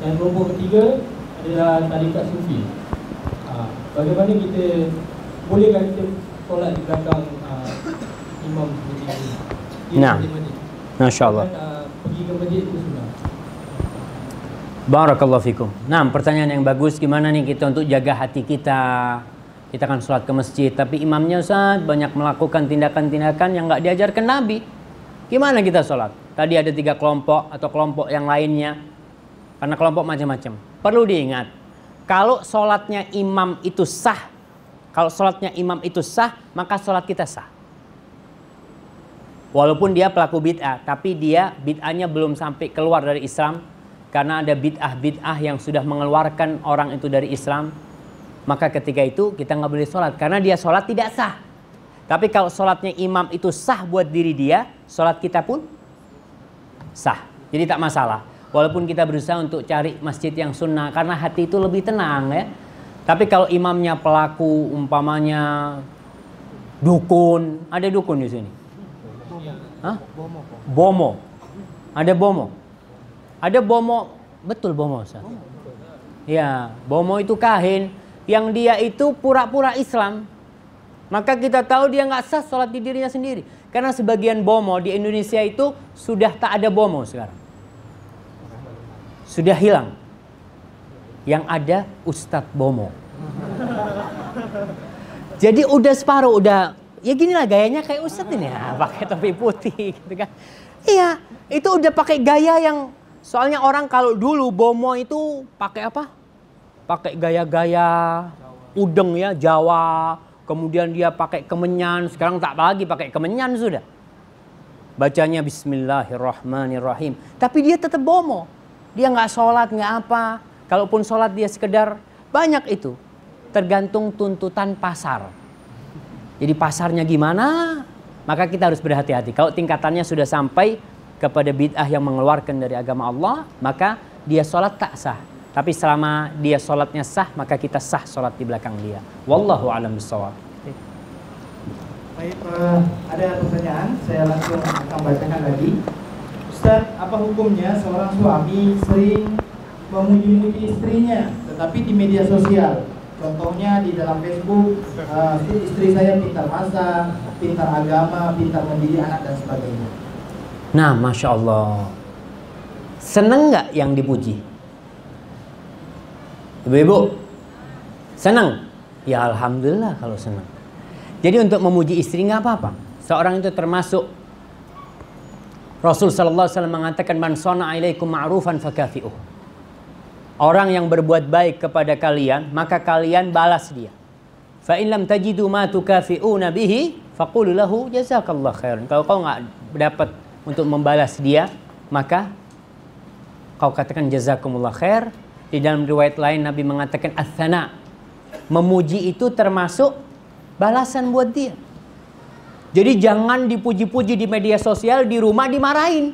Dan kelompok ketiga adalah tarikat sufi. Bagaimana kita bolehkah kita solat di belakang imam seperti ini? Nah, masya-Allah. Pergi ke masjid itu sunnah. Barakallahu fikum. Nah, pertanyaan yang bagus, gimana nih kita untuk jaga hati kita? Kita kan sholat ke masjid, tapi imamnya Ustaz banyak melakukan tindakan-tindakan yang nggak diajarkan Nabi. Gimana kita sholat? Tadi ada 3 kelompok atau kelompok yang lainnya. Karena kelompok macam-macam. Perlu diingat, kalau sholatnya imam itu sah, maka sholat kita sah. Walaupun dia pelaku bid'ah, tapi dia bid'ahnya belum sampai keluar dari Islam. Karena ada bid'ah yang sudah mengeluarkan orang itu dari Islam. Maka ketika itu kita nggak boleh sholat, karena dia sholat tidak sah. Tapi kalau sholatnya imam itu sah buat diri dia, sholat kita pun sah. Jadi tak masalah. Walaupun kita berusaha untuk cari masjid yang sunnah, karena hati itu lebih tenang ya. Tapi kalau imamnya pelaku, umpamanya dukun, ada dukun di sini. Hah? Bomo. Ada bomo. Ada bomo, betul bomo Ustaz. Ya, bomo itu kahin yang dia itu pura-pura Islam. Maka kita tahu dia nggak sah sholat di dirinya sendiri. Karena sebagian bomo di Indonesia itu sudah tak ada bomo sekarang. Sudah hilang. Yang ada Ustadz Bomo. Jadi udah separuh, udah ya gini lah gayanya kayak Ustadz ini ya, pakai topi putih gitu kan. Iya, itu udah pakai gaya yang, soalnya orang kalau dulu Bomo itu pakai apa? Pakai gaya-gaya udeng ya, Jawa. Kemudian dia pakai kemenyan, sekarang tak lagi pakai kemenyan sudah. Bacanya Bismillahirrahmanirrahim. Tapi dia tetap bomo. Dia nggak sholat, nggak apa. Kalaupun sholat dia sekedar, banyak itu. Tergantung tuntutan pasar. Jadi pasarnya gimana, maka kita harus berhati-hati. Kalau tingkatannya sudah sampai kepada bid'ah yang mengeluarkan dari agama Allah, maka dia sholat tak sah. Tapi selama dia sholatnya sah, maka kita sah sholat di belakang dia. Wallahu a'lam bishawab. Baik, ada pertanyaan, saya langsung akan bacakan lagi. Ustaz, apa hukumnya seorang suami sering memuji-muji istrinya, tetapi di media sosial? Contohnya di dalam Facebook, istri saya pintar masak, pintar agama, pintar mendidik anak dan sebagainya. Nah, Masya Allah. Seneng nggak yang dipuji? Ibu-ibu, senang? Ya Alhamdulillah kalau senang. Jadi untuk memuji istri nggak apa-apa. Seorang itu termasuk Rasul sallallahu alaihi wasallam mengatakan man shana'a ilaikum ma'rufan fakafi'uh. Orang yang berbuat baik kepada kalian, maka kalian balas dia. Fa in lam tajidu ma tukafi'una bihi faqulu lahu jazakallahu khairan. Kalau kau nggak dapat untuk membalas dia, maka kau katakan jazakumullah khair. Di dalam riwayat lain Nabi mengatakan ats-tsana. Memuji itu termasuk balasan buat dia. Jadi jangan dipuji-puji di media sosial, di rumah dimarahin.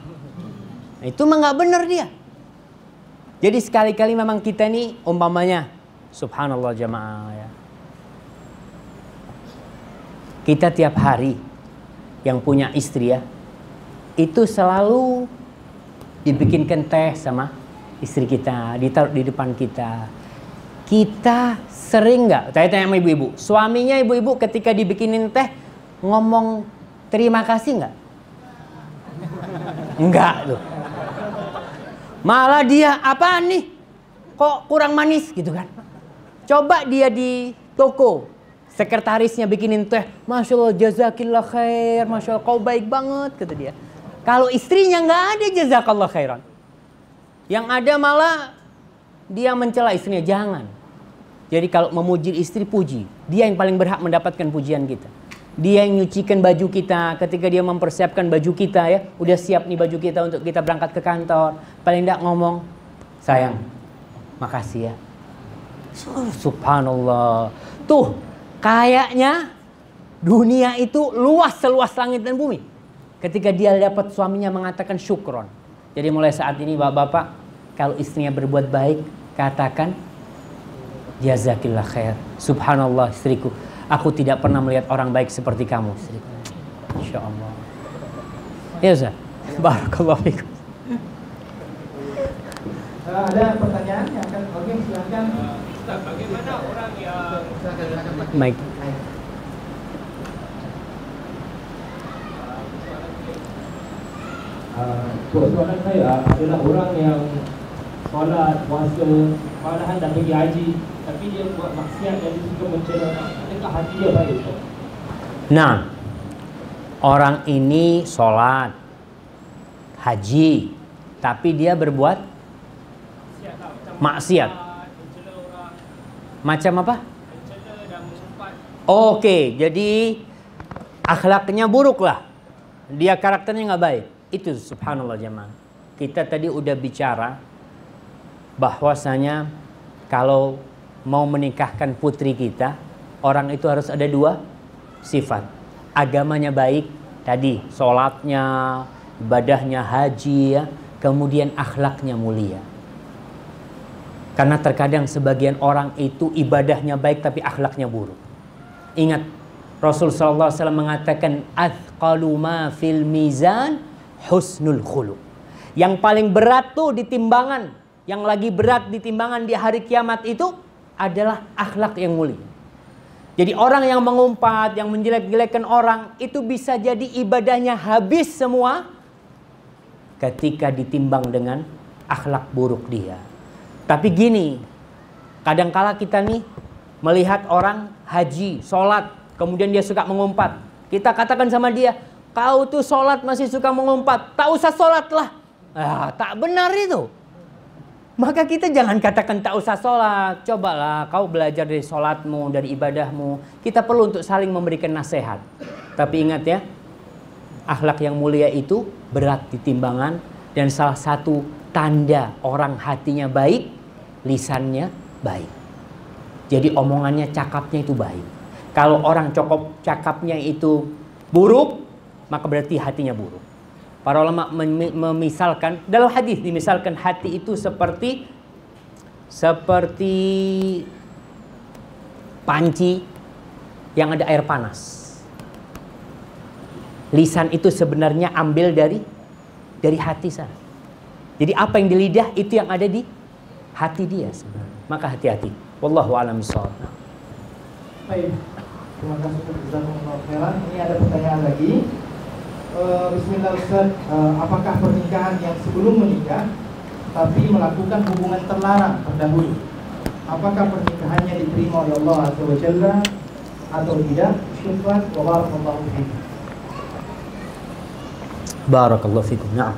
Nah, itu mah nggak benar dia. Jadi sekali-kali memang kita nih umpamanya, subhanallah jamaah ya. Kita tiap hari yang punya istri ya, itu selalu dibikinkan teh sama istri kita, ditaruh di depan kita. Kita sering nggak? Saya tanya sama ibu-ibu, suaminya ibu-ibu ketika dibikinin teh ngomong terima kasih nggak? Enggak tuh. Malah dia apaan nih? Kok kurang manis gitu kan? Coba dia di toko, sekretarisnya bikinin teh, Masya Allah jazakillah khair, Masya Allah kau baik banget kata dia. Kalau istrinya nggak ada jazakallah khairan. Yang ada malah dia mencela istrinya, jangan. Jadi kalau memuji istri, puji. Dia yang paling berhak mendapatkan pujian kita. Dia yang nyucikan baju kita ketika dia mempersiapkan baju kita ya. Udah siap nih baju kita untuk kita berangkat ke kantor. Paling enggak ngomong, sayang, makasih ya. Subhanallah. Tuh, kayaknya dunia itu luas seluas langit dan bumi. Ketika dia dapat suaminya mengatakan syukron. Jadi mulai saat ini bapak-bapak, kalau istrinya berbuat baik, katakan jazakillah khair. Subhanallah istriku, aku tidak pernah melihat orang baik seperti kamu istriku. Insya Allah. Ya Ustaz. Barakallahu fikum. Ada pertanyaan yang akan oke silahkan. Ustaz, bagaimana orang yang Silakan Baik. soalan saya adalah orang yang solat, puasa, malahan dah pergi haji, tapi dia buat maksiat dan dia suka mencela orang. Adakah hati dia baik? Nah, orang ini sholat, haji, tapi dia berbuat maksiat. Macam apa? Oke, jadi akhlaknya buruk lah. Dia karakternya nggak baik. Itu subhanallah jemaah. Kita tadi udah bicara bahwasanya kalau mau menikahkan putri kita, orang itu harus ada dua sifat. Agamanya baik, tadi sholatnya, ibadahnya, haji ya, kemudian akhlaknya mulia. Karena terkadang sebagian orang itu ibadahnya baik tapi akhlaknya buruk. Ingat, Rasul SAW mengatakan athqalu ma fil mizan husnul khuluq. Yang paling berat tuh di timbangan, yang lagi berat di timbangan di hari kiamat itu adalah akhlak yang mulia. Jadi orang yang mengumpat, yang menjelek-jelekan orang itu bisa jadi ibadahnya habis semua ketika ditimbang dengan akhlak buruk dia. Tapi gini, kadangkala kita nih melihat orang haji, sholat, kemudian dia suka mengumpat. Kita katakan sama dia, kau tuh sholat masih suka mengumpat, tak usah sholat lah. Tak benar itu. Maka kita jangan katakan tak usah sholat. Cobalah kau belajar dari sholatmu, dari ibadahmu. Kita perlu untuk saling memberikan nasihat. Tapi ingat ya, akhlak yang mulia itu berat di timbangan. Dan salah satu tanda orang hatinya baik, lisannya baik. Jadi omongannya, cakapnya itu baik. Kalau orang cakapnya itu buruk, maka berarti hatinya buruk. Para ulama memisalkan, dalam hadis dimisalkan hati itu seperti panci yang ada air panas. Lisan itu sebenarnya ambil dari hati sana. Jadi apa yang di lidah itu yang ada di hati dia sebenarnya. Maka hati-hati. Wallahu a'lam bishawab. Baik. Terima kasih jazakumullah khairan. Ini ada pertanyaan lagi. Bismillah Ustaz, apakah pernikahan yang sebelum menikah tapi melakukan hubungan terlarang terdahulu, apakah pernikahannya diterima oleh Allah Azza wa Jalla atau tidak? Syukran wa barakallahu fiikum. Barakallahu fiikum. Na'am.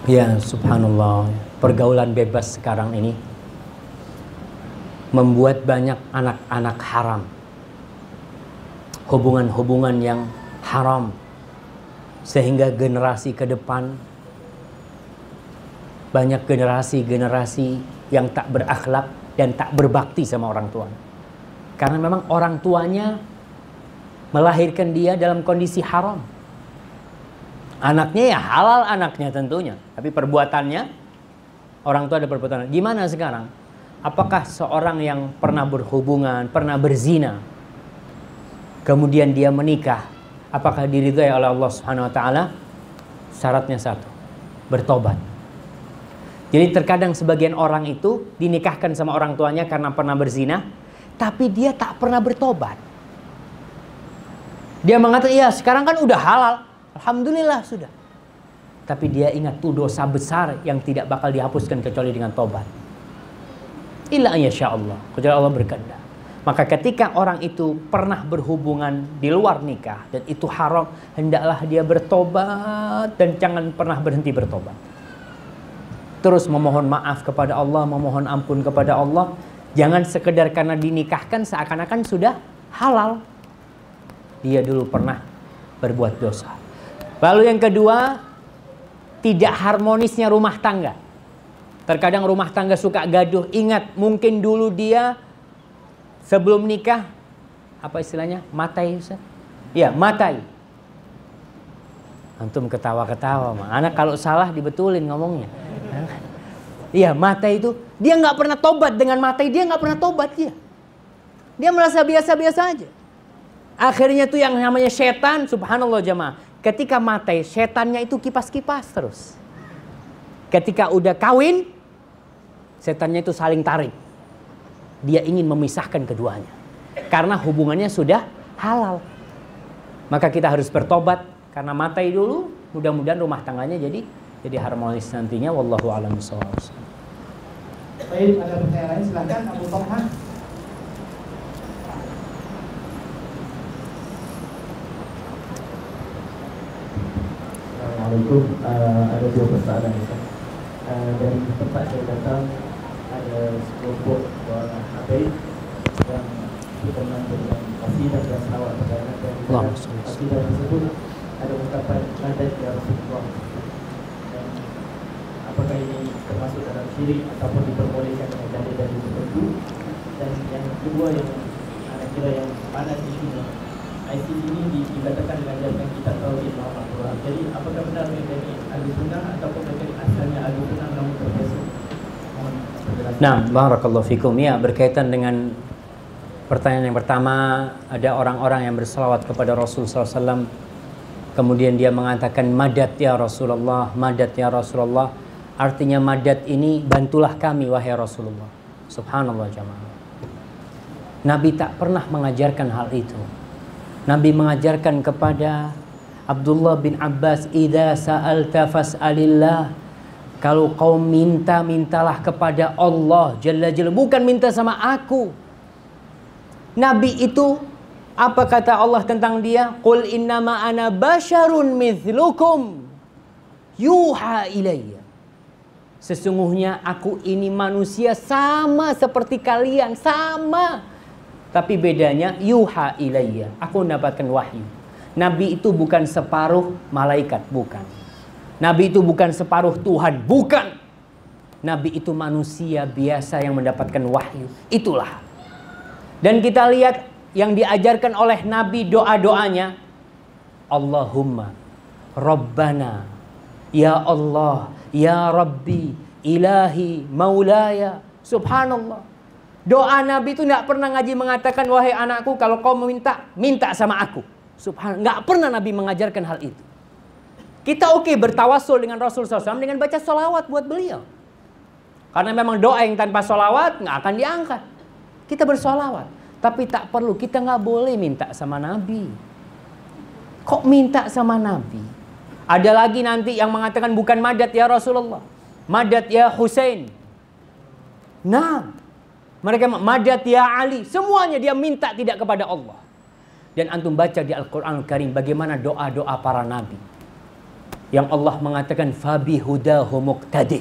Ya subhanallah, pergaulan bebas sekarang ini membuat banyak anak-anak haram, hubungan-hubungan yang haram, sehingga generasi ke depan banyak generasi-generasi yang tak berakhlak dan tak berbakti sama orang tua. Karena memang orang tuanya melahirkan dia dalam kondisi haram. Anaknya ya halal anaknya tentunya, tapi perbuatannya orang tua ada perbuatan. Gimana sekarang? Apakah seorang yang pernah berhubungan, pernah berzina, kemudian dia menikah, apakah diridhai oleh Allah Subhanahu wa taala? Syaratnya satu, bertobat. Jadi terkadang sebagian orang itu dinikahkan sama orang tuanya karena pernah berzina, tapi dia tak pernah bertobat. Dia mengatakan, "Iya, sekarang kan udah halal. Alhamdulillah sudah." Tapi dia ingat tuh dosa besar yang tidak bakal dihapuskan kecuali dengan tobat. Illa ayyasha Allah, kecuali Allah berkehendak. Maka ketika orang itu pernah berhubungan di luar nikah dan itu haram, hendaklah dia bertobat dan jangan pernah berhenti bertobat. Terus memohon maaf kepada Allah, memohon ampun kepada Allah. Jangan sekedar karena dinikahkan seakan-akan sudah halal. Dia dulu pernah berbuat dosa. Lalu yang kedua, tidak harmonisnya rumah tangga. Terkadang rumah tangga suka gaduh. Ingat, mungkin dulu dia sebelum nikah, apa istilahnya? Matai, Ustaz? Ya, matai. Antum ketawa-ketawa, anak kalau salah dibetulin ngomongnya. Iya, matai itu dia nggak pernah tobat. Dengan matai dia nggak pernah tobat dia. Dia merasa biasa-biasa aja. Akhirnya tuh yang namanya setan, subhanallah jamaah. Ketika matai, setannya itu kipas-kipas terus. Ketika udah kawin, setannya itu saling tarik. Dia ingin memisahkan keduanya. Karena hubungannya sudah halal. Maka kita harus bertobat karena matai dulu. Mudah-mudahan rumah tangganya jadi harmonis nantinya. Wallahu a'lam bishawab. Baik, ada pertanyaan lain silakan Abu Tolha. Assalamualaikum. Ada dua persoalan. Dari tempat saya datang ada sekelompok orang habaib yang berkenan dengan qasidah dan selawat perdana, dan qasidah tersebut ada ungkapan nadat ya Rasulullah. Dan apakah ini termasuk dalam syirik ataupun diperbolehkan dengan dalil-dalil tertentu? Dan yang kedua yang anak kira yang panas isunya, ISIS ini dikatakan mengajarkan kitab tauhid Muhammad. Jadi apakah benar mereka ini ahli sunnah ataupun mereka asalnya ahli sunnah namun terbiasa? Nah, barakallahu fikum. Ya, berkaitan dengan pertanyaan yang pertama, ada orang-orang yang berselawat kepada Rasul SAW, kemudian dia mengatakan madad ya Rasulullah, madad ya Rasulullah. Artinya madad ini bantulah kami wahai Rasulullah. Subhanallah jamaah. Nabi tak pernah mengajarkan hal itu. Nabi mengajarkan kepada Abdullah bin Abbas, idza sa'alta fas'alillah. Kalau kau minta, mintalah kepada Allah Jalla Jalla, bukan minta sama aku. Nabi itu, apa kata Allah tentang dia? Qul innama ana basyarun mithlukum yuha ilayya. Sesungguhnya aku ini manusia sama seperti kalian, sama. Tapi bedanya yuha ilayya, aku mendapatkan wahyu. Nabi itu bukan separuh malaikat, bukan. Nabi itu bukan separuh Tuhan, bukan. Nabi itu manusia biasa yang mendapatkan wahyu. Itulah. Dan kita lihat yang diajarkan oleh Nabi doa-doanya. Allahumma Rabbana, ya Allah, ya Rabbi, ilahi, maulaya. Subhanallah. Doa Nabi itu tidak pernah ngaji mengatakan, wahai anakku, kalau kau meminta, minta sama aku. Subhanallah. Nggak pernah Nabi mengajarkan hal itu. Kita bertawasul dengan Rasul SAW dengan baca sholawat buat beliau. Karena memang doa yang tanpa sholawat nggak akan diangkat. Kita bersholawat. Tapi tak perlu, kita nggak boleh minta sama Nabi. Kok minta sama Nabi? Ada lagi nanti yang mengatakan bukan madad ya Rasulullah, madad ya Husain. Nah, mereka madad ya Ali. Semuanya dia minta tidak kepada Allah. Dan antum baca di Al-Quran Al-Karim bagaimana doa-doa para nabi. Yang Allah mengatakan fabi hudahu muqtadih.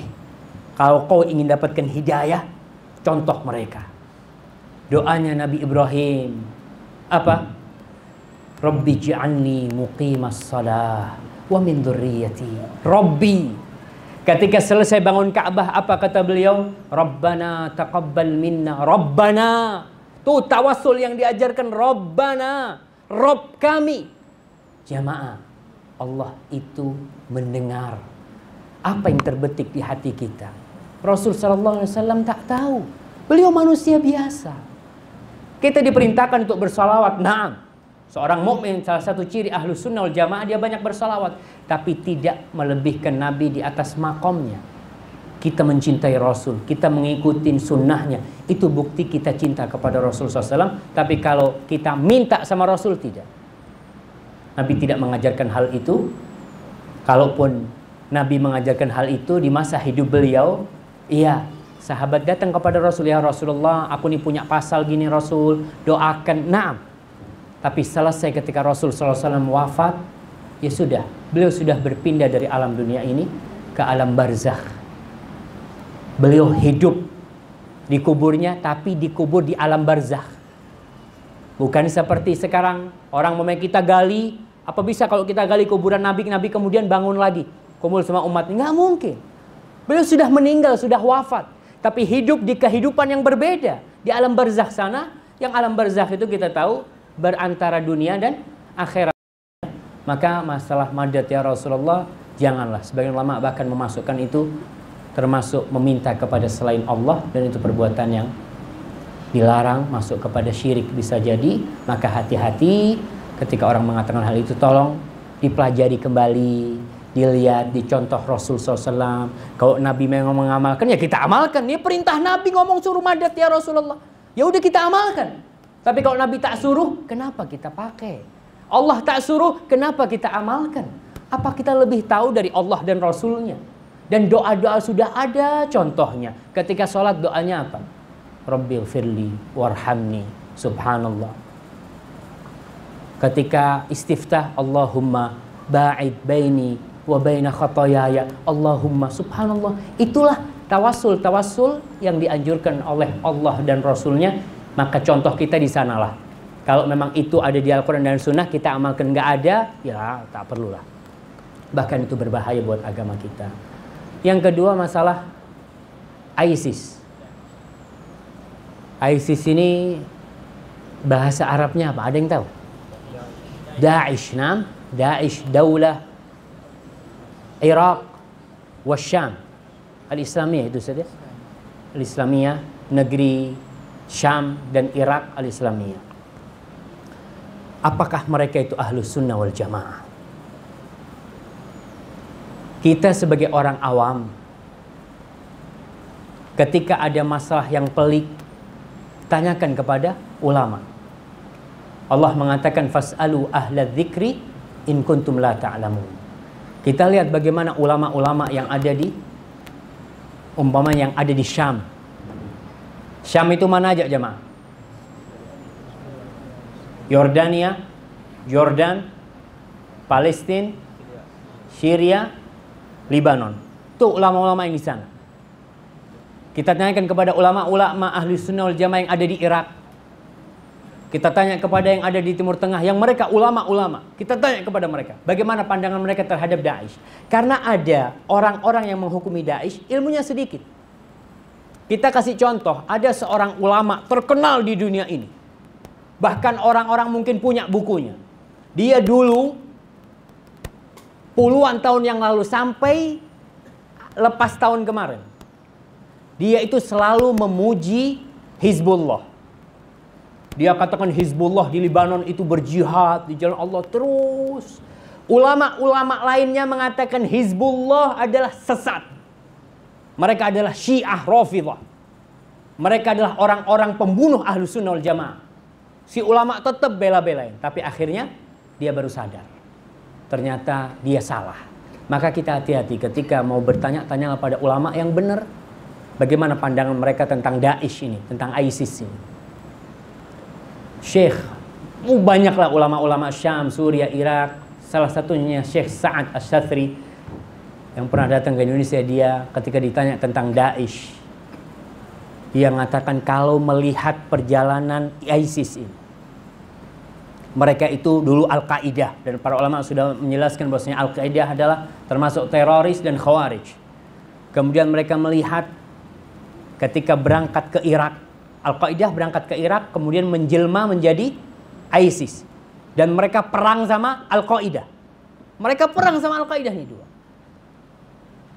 Kalau kau ingin dapatkan hidayah, contoh mereka. Doanya Nabi Ibrahim apa? Rabbi ji'alni muqimas salah wa min dzurriyyati. Rabbi, ketika selesai bangun Ka'bah, apa kata beliau? Rabbana taqabbal minna. Rabbana, tuh tawassul yang diajarkan. Rabbana, Rabb kami. Jamaah, Allah itu mendengar apa yang terbetik di hati kita. Rasul sallallahu alaihi wasallam tak tahu. Beliau manusia biasa. Kita diperintahkan untuk bersalawat. Naam. Seorang mukmin, salah satu ciri ahlus sunnah wal jamaah, dia banyak bersalawat. Tapi tidak melebihkan Nabi di atas makomnya. Kita mencintai Rasul, kita mengikuti sunnahnya. Itu bukti kita cinta kepada Rasul SAW. Tapi kalau kita minta sama Rasul, tidak. Nabi tidak mengajarkan hal itu. Kalaupun Nabi mengajarkan hal itu di masa hidup beliau, iya, sahabat datang kepada Rasul, ya Rasulullah, aku ini punya pasal gini Rasul, doakan. Naam. Tapi selesai ketika Rasul SAW wafat, ya sudah, beliau sudah berpindah dari alam dunia ini ke alam barzakh. Beliau hidup di kuburnya, tapi dikubur di alam barzakh. Bukan seperti sekarang orang kita gali. Apa bisa kalau kita gali kuburan Nabi, Nabi kemudian bangun lagi kumpul sama umat? Nggak mungkin. Beliau sudah meninggal, sudah wafat, tapi hidup di kehidupan yang berbeda di alam barzakh sana. Yang alam barzakh itu kita tahu berantara dunia dan akhirat. Maka masalah madad ya Rasulullah, janganlah. Sebagian ulama bahkan memasukkan itu termasuk meminta kepada selain Allah, dan itu perbuatan yang dilarang, masuk kepada syirik bisa jadi. Maka hati-hati ketika orang mengatakan hal itu, tolong dipelajari kembali, dilihat, dicontoh Rasul SAW. Kalau Nabi memang mengamalkan, ya kita amalkan. Ini perintah Nabi ngomong suruh madad ya Rasulullah, ya udah kita amalkan. Tapi kalau Nabi tak suruh, kenapa kita pakai? Allah tak suruh, kenapa kita amalkan? Apa kita lebih tahu dari Allah dan Rasulnya? Dan doa-doa sudah ada contohnya. Ketika sholat doanya apa? Rabbil firli warhamni, subhanallah. Ketika istiftah, Allahumma ba'id baini wa baina khatayaya, Allahumma, subhanallah. Itulah tawassul yang dianjurkan oleh Allah dan Rasulnya. Maka contoh kita di sanalah. Kalau memang itu ada di Al-Quran dan Sunnah, kita amalkan. Nggak ada, ya tak perlulah. Bahkan itu berbahaya buat agama kita. Yang kedua, masalah ISIS. ISIS ini bahasa Arabnya apa? Ada yang tahu? Daesh, nam? Daesh, daulah Iraq wasyam. Al-Islamiyah itu saja. Al-Islamiyah, negeri Syam dan Irak al-Islamiyah. Apakah mereka itu ahlus sunnah wal jamaah? Kita sebagai orang awam, ketika ada masalah yang pelik, tanyakan kepada ulama. Allah mengatakan fas'alu ahla dzikri in kuntum la ta'lamun. Kita lihat bagaimana ulama-ulama yang ada di yang ada di Syam. Syam itu mana aja jemaah? Yordania, Jordan, Palestina, Syria, Lebanon. Itu ulama-ulama yang di sana. Kita tanyakan kepada ulama-ulama ahli sunnah wal jamaah yang ada di Irak. Kita tanya kepada yang ada di Timur Tengah, yang mereka ulama-ulama. Kita tanya kepada mereka, bagaimana pandangan mereka terhadap Daesh. Karena ada orang-orang yang menghukumi Daesh, ilmunya sedikit. Kita kasih contoh, ada seorang ulama terkenal di dunia ini. Bahkan orang-orang mungkin punya bukunya. Dia dulu puluhan tahun yang lalu sampai lepas tahun kemarin, dia itu selalu memuji Hizbullah. Dia katakan Hizbullah di Lebanon itu berjihad di jalan Allah terus. Ulama-ulama lainnya mengatakan Hizbullah adalah sesat. Mereka adalah Syiah Rafidhah. Mereka adalah orang-orang pembunuh Ahlus Sunnah wal Jamaah. Si ulama tetap bela-belain, tapi akhirnya dia baru sadar. Ternyata dia salah. Maka kita hati-hati ketika mau bertanya, tanyalah pada ulama yang benar. Bagaimana pandangan mereka tentang Daesh ini, tentang ISIS ini. Syekh, banyaklah ulama-ulama Syam, Suriah, Irak. Salah satunya Syekh Sa'ad Asy-Syadzili yang pernah datang ke Indonesia. Dia ketika ditanya tentang Daesh, dia mengatakan kalau melihat perjalanan ISIS ini, mereka itu dulu Al-Qaeda, dan para ulama sudah menjelaskan bahwasanya Al-Qaeda adalah termasuk teroris dan khawarij. Kemudian mereka melihat ketika berangkat ke Irak, Al-Qaeda berangkat ke Irak, kemudian menjelma menjadi ISIS, dan mereka perang sama Al-Qaeda. Mereka perang sama Al-Qaeda ini dua.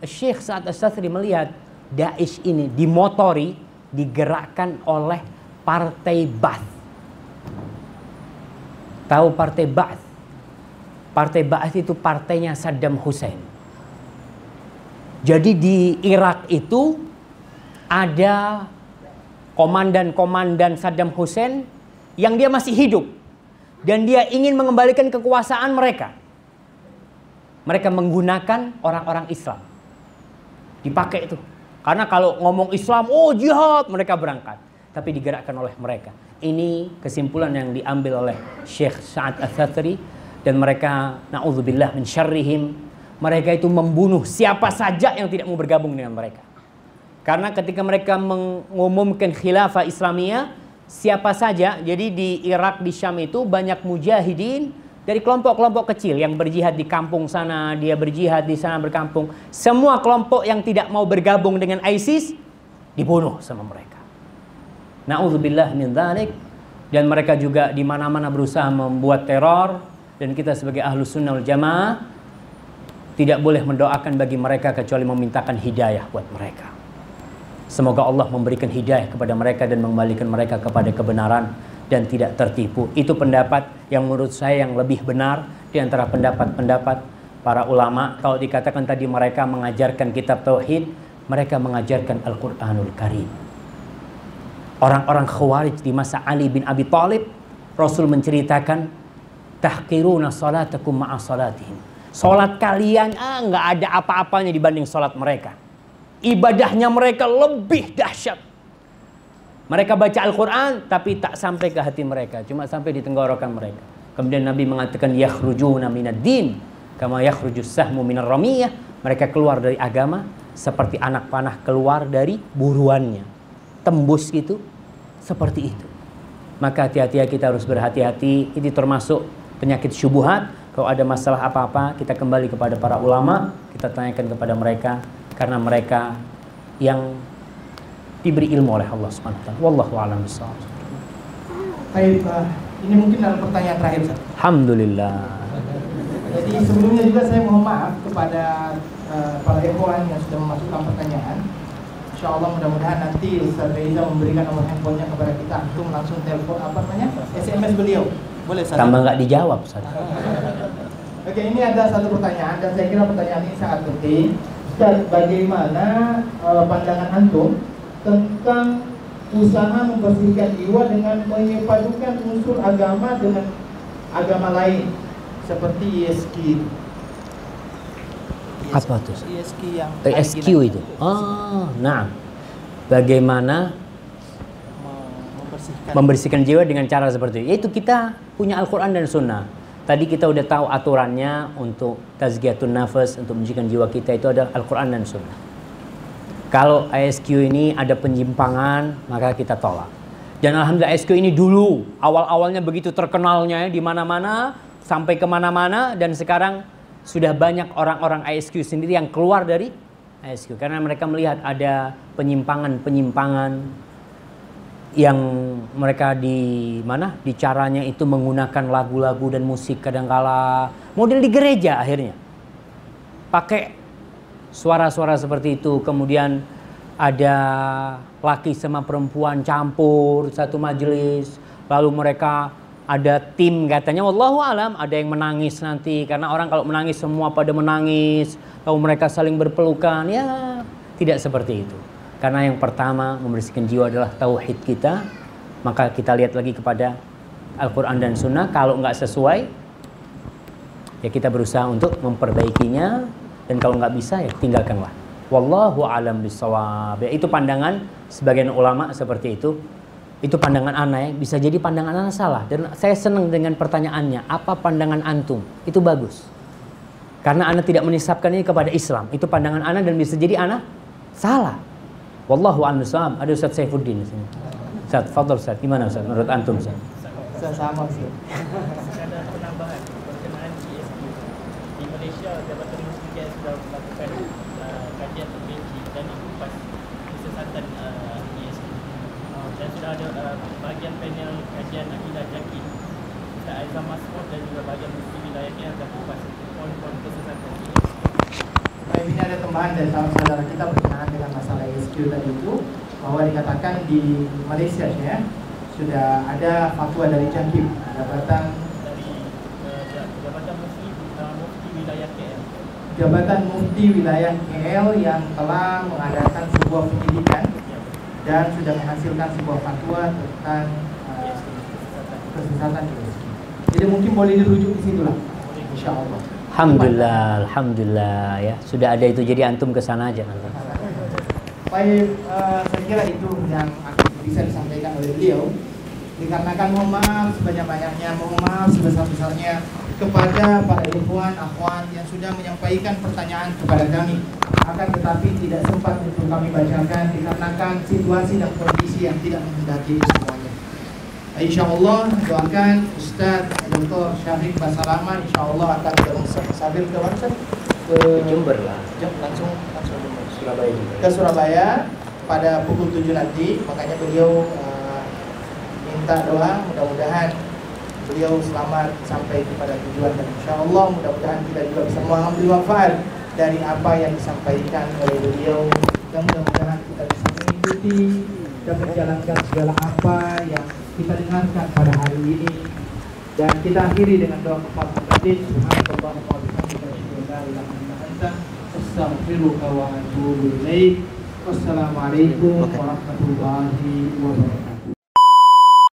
Syekh Sa'ad Asy-Syadzili melihat Daesh ini dimotori, digerakkan oleh partai Ba'ath. Tahu partai Ba'ath? Partai Ba'ath itu partainya Saddam Hussein. Jadi di Irak itu ada komandan-komandan Saddam Hussein yang dia masih hidup. Dan dia ingin mengembalikan kekuasaan mereka. Mereka menggunakan orang-orang Islam. Dipakai itu. Karena kalau ngomong Islam, oh jihad, mereka berangkat. Tapi digerakkan oleh mereka. Ini kesimpulan yang diambil oleh Syekh Sa'ad Asy-Syadzili. Dan mereka, na'udzubillah min syarrihim, mereka itu membunuh siapa saja yang tidak mau bergabung dengan mereka. Karena ketika mereka mengumumkan khilafah Islamiyah, siapa saja, jadi di Irak, di Syam itu banyak mujahidin, dari kelompok-kelompok kecil yang berjihad di kampung sana, dia berjihad di sana berkampung. Semua kelompok yang tidak mau bergabung dengan ISIS dibunuh sama mereka. Na'udzubillah min dzalik. Dan mereka juga di mana-mana berusaha membuat teror, dan kita sebagai Ahlus Sunnah wal Jamaah tidak boleh mendoakan bagi mereka kecuali memintakan hidayah buat mereka. Semoga Allah memberikan hidayah kepada mereka dan mengembalikan mereka kepada kebenaran dan tidak tertipu. Itu pendapat yang menurut saya yang lebih benar di antara pendapat-pendapat para ulama. Kalau dikatakan tadi mereka mengajarkan kitab tauhid, mereka mengajarkan Al-Qur'anul Karim. Orang-orang Khawarij di masa Ali bin Abi Thalib, Rasul menceritakan tahqiruna salatakum ma'a salatihim. Salat kalian nggak ada apa-apanya dibanding salat mereka. Ibadahnya mereka lebih dahsyat. Mereka baca Al-Quran tapi tak sampai ke hati mereka, cuma sampai di tenggorokan mereka. Kemudian Nabi mengatakan yakhrujuna minad din kama yakhrujus sahmu minar ramiyah. Mereka keluar dari agama seperti anak panah keluar dari buruannya. Tembus gitu, seperti itu. Maka hati-hati, kita harus berhati-hati. Ini termasuk penyakit syubhat. Kalau ada masalah apa-apa, kita kembali kepada para ulama, kita tanyakan kepada mereka, karena mereka yang diberi ilmu oleh Allah Subhanahu wa taala. Wallahu a'lam bishawab. Baik, ini mungkin dalam pertanyaan terakhir, Ustaz. Alhamdulillah. Jadi sebelumnya juga saya mohon maaf kepada para ikhwan yang sudah memasukkan pertanyaan. Insya Allah mudah-mudahan nanti Ustaz Reza memberikan nomor handphonenya kepada kita, untuk langsung telepon SMS beliau. Boleh Ustaz? Tambah nggak dijawab, Ustaz. Oke, ini ada satu pertanyaan dan saya kira pertanyaan ini sangat penting. Ustaz, bagaimana pandangan antum tentang usaha membersihkan jiwa dengan menyepadukan unsur agama dengan agama lain seperti ESQ? Apa tuh? ESQ yang ESQ itu. Nah. Bagaimana membersihkan jiwa dengan cara seperti itu? Yaitu kita punya Al-Quran dan Sunnah. Tadi kita udah tahu aturannya untuk tazkiyatun nafas, untuk mensucikan jiwa kita itu adalah Al-Quran dan Sunnah. Kalau ESQ ini ada penyimpangan, maka kita tolak. Dan alhamdulillah ESQ ini dulu awal-awalnya begitu terkenalnya di mana-mana, sampai kemana-mana, dan sekarang sudah banyak orang-orang ISQ sendiri yang keluar dari ISQ karena mereka melihat ada penyimpangan-penyimpangan yang mereka di caranya itu menggunakan lagu-lagu dan musik, kadangkala model di gereja akhirnya pakai suara-suara seperti itu. Kemudian ada laki sama perempuan campur satu majelis, lalu mereka ada tim katanya, wallahu alam, ada yang menangis nanti karena orang kalau menangis semua pada menangis, lalu mereka saling berpelukan. Ya, tidak seperti itu. Karena yang pertama membersihkan jiwa adalah tauhid kita, maka kita lihat lagi kepada Al-Quran dan Sunnah. Kalau nggak sesuai, ya kita berusaha untuk memperbaikinya, dan kalau nggak bisa ya tinggalkanlah. Wallahu alam bishawab. Ya, itu pandangan sebagian ulama seperti itu. Itu pandangan ana, ya. Bisa jadi pandangan ana salah. Dan saya senang dengan pertanyaannya, apa pandangan antum? Itu bagus. Karena ana tidak menisabkan ini kepada Islam. Itu pandangan ana dan bisa jadi ana salah. Wallahu a'lam bishawab. Ada Ustaz Saifuddin di sini. Ustaz, fadhil Ustaz. Gimana Ustaz menurut antum Ustaz? Saya sama sih. Ada penambahan berkenaan ESQ. Di Malaysia, Jabatan Muslimat sudah melakukan kajian terperinci dan mengupas kesesatan ESQ. Dan sudah ada bahagian panel kajian akidah yakin Ustaz Aizam Masmud dan juga bahagian Mufti Wilayah yang akan mengupas poin-poin kesesatan ESQ. Baik, ini ada tambahan dari saudara kita berkenaan dengan masalah ESQ tadi itu, bahwa dikatakan di Malaysia ya sudah ada fatwa dari JAKIM, Jabatan Mufti Wilayah KL. Jabatan Mufti Wilayah KL yang telah mengadakan sebuah penyidikan dan sudah menghasilkan sebuah fatwa tentang kesesatan ESQ. Jadi mungkin boleh dirujuk di situ lah, insya Allah. Alhamdulillah, alhamdulillah ya. Sudah ada itu, jadi antum ke sana aja nanti. Baik, saya kira itu yang bisa disampaikan oleh beliau. Dikarenakan mohon maaf sebanyak-banyaknya, mohon maaf sebesar-besarnya kepada para ikhwan, akhwat yang sudah menyampaikan pertanyaan kepada kami. Akan tetapi tidak sempat untuk kami bacakan dikarenakan situasi dan kondisi yang tidak menghendaki semuanya. InsyaAllah doakan Ustaz Dr. Syafiq Basalama insyaAllah akan bersafir ke mana? Ke Jember lah. Langsung Surabaya juga. ke Surabaya pada pukul 7 nanti. Makanya beliau minta doa mudah-mudahan beliau selamat sampai kepada tujuan, dan insyaallah mudah-mudahan kita juga bisa mengambil manfaat dari apa yang disampaikan oleh beliau, dan mudah-mudahan kita bisa mengikuti dan menjalankan segala apa yang kita dengarkan pada hari ini. Dan kita akhiri dengan doa kafaratul majlis. Subhanallahumma wa bihamdihi asyhadu an la ilaha illa anta astaghfiruka wa atubu ilaik. Wassalamualaikum warahmatullahi wabarakatuh.